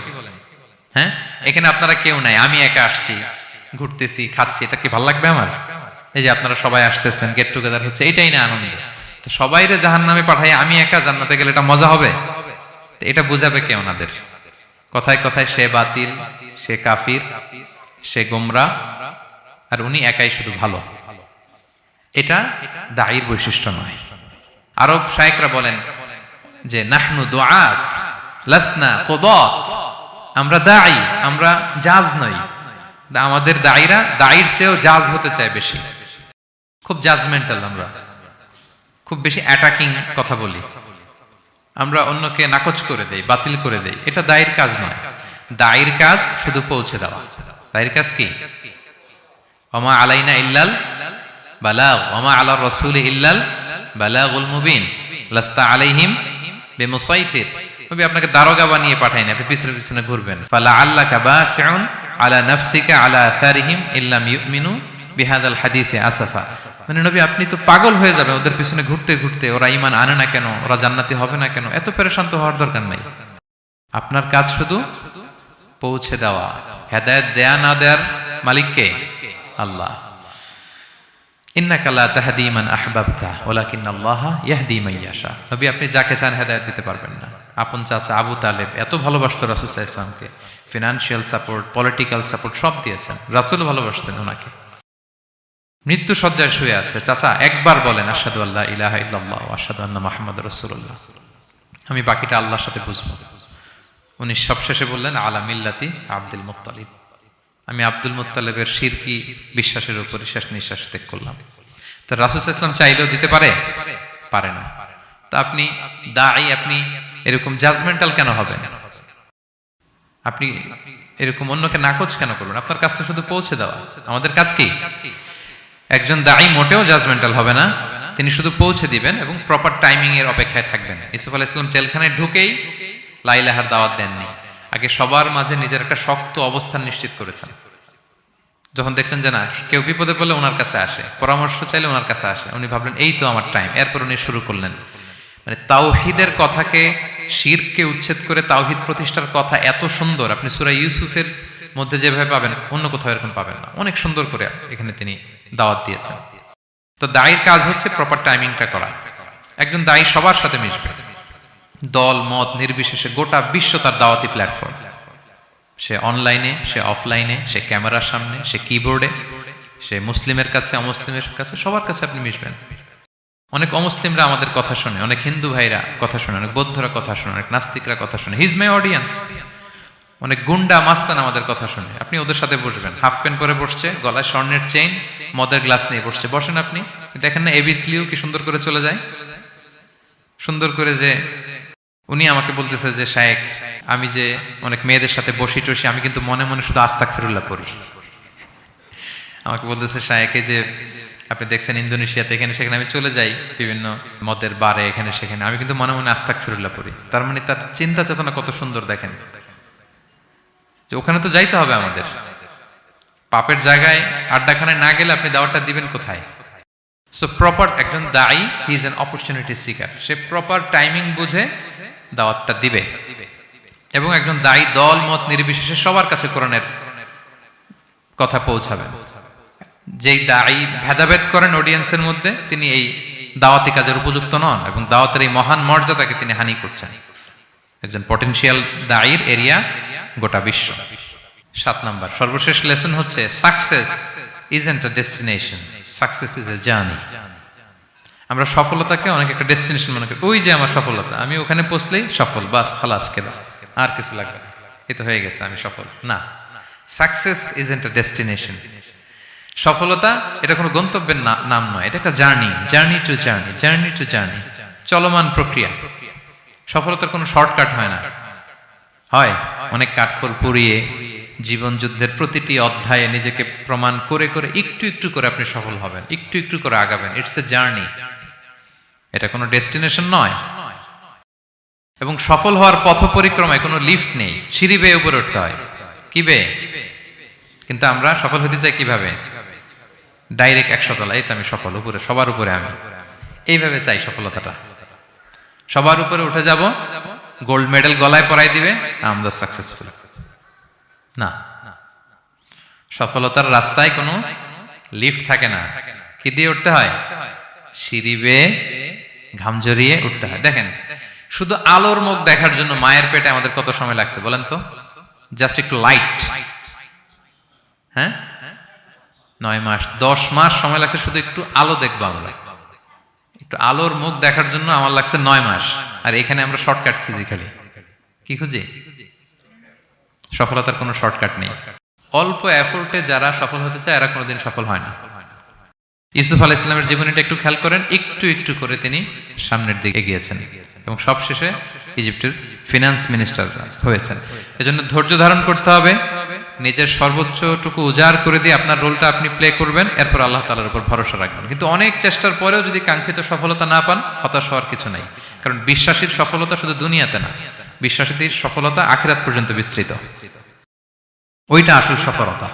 হ্যাঁ, এখানে আপনারা কেউ নাই, আমি একা আসছি, ঘুরতেছি, খাচ্ছি, এটা কি ভালো লাগবে আমার? এই যে আপনারা সবাই আসতেছেন, গেট টুগেদার হচ্ছে, এটাই না আনন্দ। তো সবাইরে জাহান্নামে পাঠাই, আমি একা জান্নাতে গেলে এটা মজা হবে? তো এটা বুঝাবে কে ওনাদের? কথায় কথায় সে বাতিল, সে কাফির, সে গোমরা, আর উনি একাই শুধু ভালো। এটা দায়ীর বৈশিষ্ট্য নয়। আরব শায়েখরা বলেন যে নাহনু দুআত লাসনা কুদাত, আমরা দায়ী, আমরা জাজ নই। আমাদের দায়ীরা দায়ীর চেয়েও জাজ হতে চায় বেশি। খুব জাজমেন্টাল, আমরা খুব বেশি অ্যাটাকিং কথা বলি, আমরা অন্যকে নাকচ করে দেই, বাতিল করে দেই। এটা দায়ীর কাজ নয়। দায়ীর কাজ শুধু পৌঁছে দেওয়া। দায়ীর কাজ কি? ওমা আলাইনা ইল্লাল বালাগ ওমা আলা রাসূলি ইল্লাল বালাগুল মুবিন লাস্তা আলাইহিম বিমুসাইতির। নবী আপনাকে দারোগা বানিয়ে পাঠায়নি, আপনি পিছনে পিছনে ঘুরবেন। ফালা আল্লাকা বাকিউন আলা নাফসিকা আলা আথারিহিম ইল্লাম ইউমিনু বিহাদাল হাদিসে আসাফা। মানে নবী আপনি তো পাগল হয়ে যাবেন ওদের পিছনে ঘুরতে ঘুরতে, ওরা ঈমান আনে না কেন, ওরা জান্নাতি হবে না কেন, এত পেরেশান তো হওয়ার দরকার নাই। আপনার কাজ শুধু পৌঁছে দেওয়া। হেদায়েত দেয়া না দেয়ার মালিক কে? আল্লাহ। ইন্নাকা লা তাহদি মান আহবাবতা ওয়ালাকিন্নাল্লাহা ইয়াহদি মান ইয়াশা। নবী আপনি যাকে চান হেদায়েত দিতে পারবেন না। আপন চাচা আবু তালেব এত ভালোবাসতো রাসূল সাল্লাল্লাহু আলাইহি ওয়াসাল্লামকে, ফিনান্সিয়াল সাপোর্ট, পলিটিক্যাল সাপোর্ট সব দিয়েছেন। রাসূল ভালোবাসতেন ওনাকে। মৃত্যু সজ্জায় শুয়ে আছে, চাচা একবার বলেন আশহাদু আল্লা ইলাহা ইল্লাল্লাহ ওয়া আশহাদু আন্না মুহাম্মাদুর রাসূলুল্লাহ, আমি বাকিটা আল্লাহর সাথে বুঝবো। উনি সবশেষে বললেন আলা মিল্লাতি আব্দুল মুত্তালিব, আমি আব্দুল মুত্তালিবের শিরকি বিশ্বাসের উপর শেষ নিঃশ্বাস ত্যাগ করলাম। তো রাসূল সাল্লাল্লাহু আলাইহি ওয়াসাল্লাম চাইলেও দিতে পারে? পারে না। তা আপনি দাঈ, আপনি এরকম জাজমেন্টাল কেন হবেন? আপনি এরকম অন্যকে নাকচ কেন করবেন? আপনার কাজ তো শুধু পৌঁছে দেওয়া। আমাদের কাজ কি? একজন দাঈ মোটেও জাজমেন্টাল হবে না, তিনি শুধু পৌঁছে দিবেন এবং প্রপার টাইমিং এর অপেক্ষায় থাকবেন। ইউসুফ আলাইহিস সালাম জেলখানায় ঢুকেই লা ইলাহার দাওয়াত দেননি, আগে সবার মাঝে নিজের একটা শক্ত অবস্থান নিশ্চিত করেছেন। যখন দেখলেন যে না, কেউ বিপদে পড়লে ওনার কাছে আসে, পরামর্শ চাইলে ওনার কাছে আসে, উনি ভাবলেন এই তো আমার টাইম। এরপর উনি শুরু করলেন মানে তাওহীদের কথাকে, শিরককে উচ্ছেদ করে তাওহীদ প্রতিষ্ঠার কথা এত সুন্দর আপনি সূরা ইউসুফের মধ্যে যেভাবে পাবেন অন্য কোথাও এরকম পাবেন না। অনেক সুন্দর করে এখানে তিনি দাওয়াত দিয়েছেন। তো দায়ীর কাজ হচ্ছে প্রপার টাইমিংটা করা। একজন দায়ী সবার সাথে মিশবে, দল মত নির্বিশেষে। গোটা বিশ্ব তার দাওয়াতি প্ল্যাটফর্ম। সে অনলাইনে, সে অফলাইনে, সে ক্যামেরার সামনে, সে কিবোর্ডে, সে মুসলিমের কাছে, অমুসলিমের কাছে, সবার কাছে আপনি মিশবেন। অনেক অমুসলিমরা আমাদের কথা শুনে, অনেক হিন্দু ভাইরা কথা শুনে, অনেক বৌদ্ধরা কথা শুনে, অনেক নাস্তিকরা কথা শুনে। হিজ মাই অডিয়েন্স। অনেক গুন্ডা মাস্তান আমাদের কথা শুনে। আপনি ওদের সাথে বসবেন, হাফ প্যান্ট পরে বসছে, গলায় স্বর্ণের চেইন, মদের গ্লাস নিয়ে বসছে, বসেন আপনি। দেখেন না এবিটলিও কি সুন্দর করে চলে যায়, সুন্দর করে। যে উনি আমাকে বলতেছে যে শায়েখ, আমি যে অনেক মেয়েদের সাথে বসি টসি, আমি কিন্তু মনে মনে শুধু আস্তাগফিরুল্লাহ পড়ি। আমাকে বলতেছে শায়েখ, এই যে আপনি দেখছেন ইন্দোনেশিয়াতে এখানে সেখানে আমি চলে যাই বিভিন্ন মদের বারে, এখানে সেখানে, আমি কিন্তু মনে মনে আস্তাগফিরুল্লাহ পড়ি। তার মানে তার চিন্তা চেতনা কত সুন্দর দেখেন, যে ওখানে তো যাইতে হবে আমাদের। পাপের জায়গায় আড্ডাখানায় না গেলে আপনি দাওয়াতটা দিবেন কোথায়? সো প্রপার একজন দায়ী, he is an opportunity seeker. Say proper timing বুঝে দাওয়াতটা দিবে। এবং একজন দায়ী দল মত নির্বিশেষে সবার কাছে কোরআনের কথা পৌঁছাবেন। যেই দায়ী ভেদাভেদ করেন অডিয়েন্সের মধ্যে, তিনি এই দাওয়াতি কাজের উপযুক্ত নন এবং দাওয়াতের এই মহান মর্যাদাকে তিনি হানি করছেন। একজন পটেনশিয়াল দায়ীর এরিয়া গোটা বিশ্ব। 7 নাম্বার সর্বশেষ লেসন হচ্ছে success isn't a destination, success is a journey. আমরা সফলতাকে অনেক একটা ডেস্টিনেশন মনে করি। ওই যে আমার সফলতা, আমি ওখানে পৌঁছলেই সফল, বাস খালাস, কেদা আর কিছু লাগবে না, এই তো হয়ে গেছে, আমি সফল। না, সাকসেস ইজন্ট আ ডেস্টিনেশন। সফলতা এটা কোনো গন্তব্যের নাম নয়, এটা একটা journey, journey to journey, journey to journey. চলমান প্রক্রিয়া। সফলতার কোনো শর্টকাট হয় না, হয় অনেক কাঠখড় পুড়িয়ে জীবন যুদ্ধের প্রতিটি অধ্যায়ে নিজেকে প্রমাণ করে করে একটু একটু করে আপনি সফল হবেন, একটু একটু করে আগাবেন। ইটস এ জার্নি, এটা কোনো ডেস্টিনেশন নয়। এবং সফল হওয়ার পথ পরিক্রমায় কোনো লিফট নেই, সিঁড়ি বেয়ে উপরে উঠতে হয়। কি বেয়ে? কিন্তু আমরা সফল হতে চাই কিভাবে? ডাইরেক্ট 100 তলা, এই তো আমি সফল, উপরে, সবার উপরে আমি, এইভাবে চাই সফলতাটা। সবার উপরে উঠে যাব, গোল্ড মেডেল গলায় পরাই দিবে, আমরা সাকসেসফুল না। সফলতার রাস্তায় কোনো লিফট থাকে না। কি দিয়ে উঠতে হয়? সিঁড়ি বেয়ে ঘাম জড়িয়ে উঠতে হয়। দেখেন, শুধু আলোর মুখ দেখার জন্য মায়ের পেটে আমাদের কত সময় লাগছে বলেন তো? জাস্ট একটু লাইট, হ্যাঁ, 9 মাস 10 মাস সময় লাগছে শুধু একটু আলো দেখবো আমরা। একটু আলোর মুখ দেখার জন্য আমার লাগছে 9 মাস। আর এখানে আমরা শর্টকাট খুঁজি, খালি কি খুঁজি? সফলতার কোনো শর্টকাট নেই। অল্প এফোর্টে যারা সফল হতে চায় এরা কোনোদিন সফল হয় না। ইউসুফ আলাইহিস সালামের জীবনীটা একটু খেয়াল করেন, একটু একটু করে তিনি সামনের দিকে এগিয়েছেন এবং সবশেষে ইজিপ্টের ফিনান্স মিনিস্টার হয়েছেন। এজন্য ধৈর্য ধারণ করতে হবে, নিজের সর্বোচ্চটুকু উজাড় করে দিয়ে আপনার রোলটা আপনি প্লে করবেন, এরপর আল্লাহ তাআলার উপর ভরসা রাখবেন। কিন্তু অনেক চেষ্টার পরেও যদি কাঙ্ক্ষিত সফলতা না পান, হতাশ হওয়ার কিছু নাই। কারণ বিশ্বাসীর সফলতা শুধু দুনিয়াতে না, বিশ্বাসীদের সফলতা আখিরাত পর্যন্ত বিস্তৃত। ওইটা আসল সফলতা।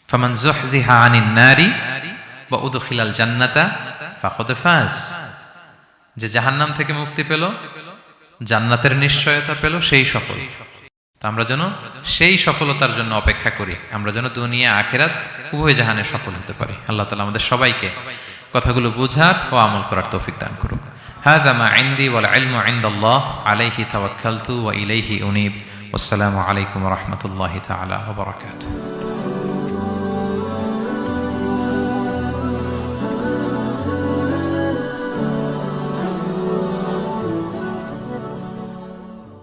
ফামান যুহজিহা আনিন নারি ওয়া উদখিলাল জান্নাতা ফাকাদ ফাজ। যে জাহান্নাম থেকে মুক্তি পেল, জান্নাতের নিশ্চয়তা পেল, সেই সফল। তো আমরা যেন সেই সফলতার জন্য অপেক্ষা করি, আমরা যেন দুনিয়া আখিরাত উভয় জাহানে সফল হতে পারি। আল্লাহ তাআলা আমাদের সবাইকে কথাগুলো বোঝার ও আমল করার তৌফিক দান করুক। হাযা মা ইনদি ওয়াল ইলমু ইনদাল্লাহ আলাইহি তাওয়াক্কালতু ওয়া ইলাইহি উনীব। ওয়াসসালামু আলাইকুম ওয়া রাহমাতুল্লাহি তাআলা ওয়া বারাকাতুহু।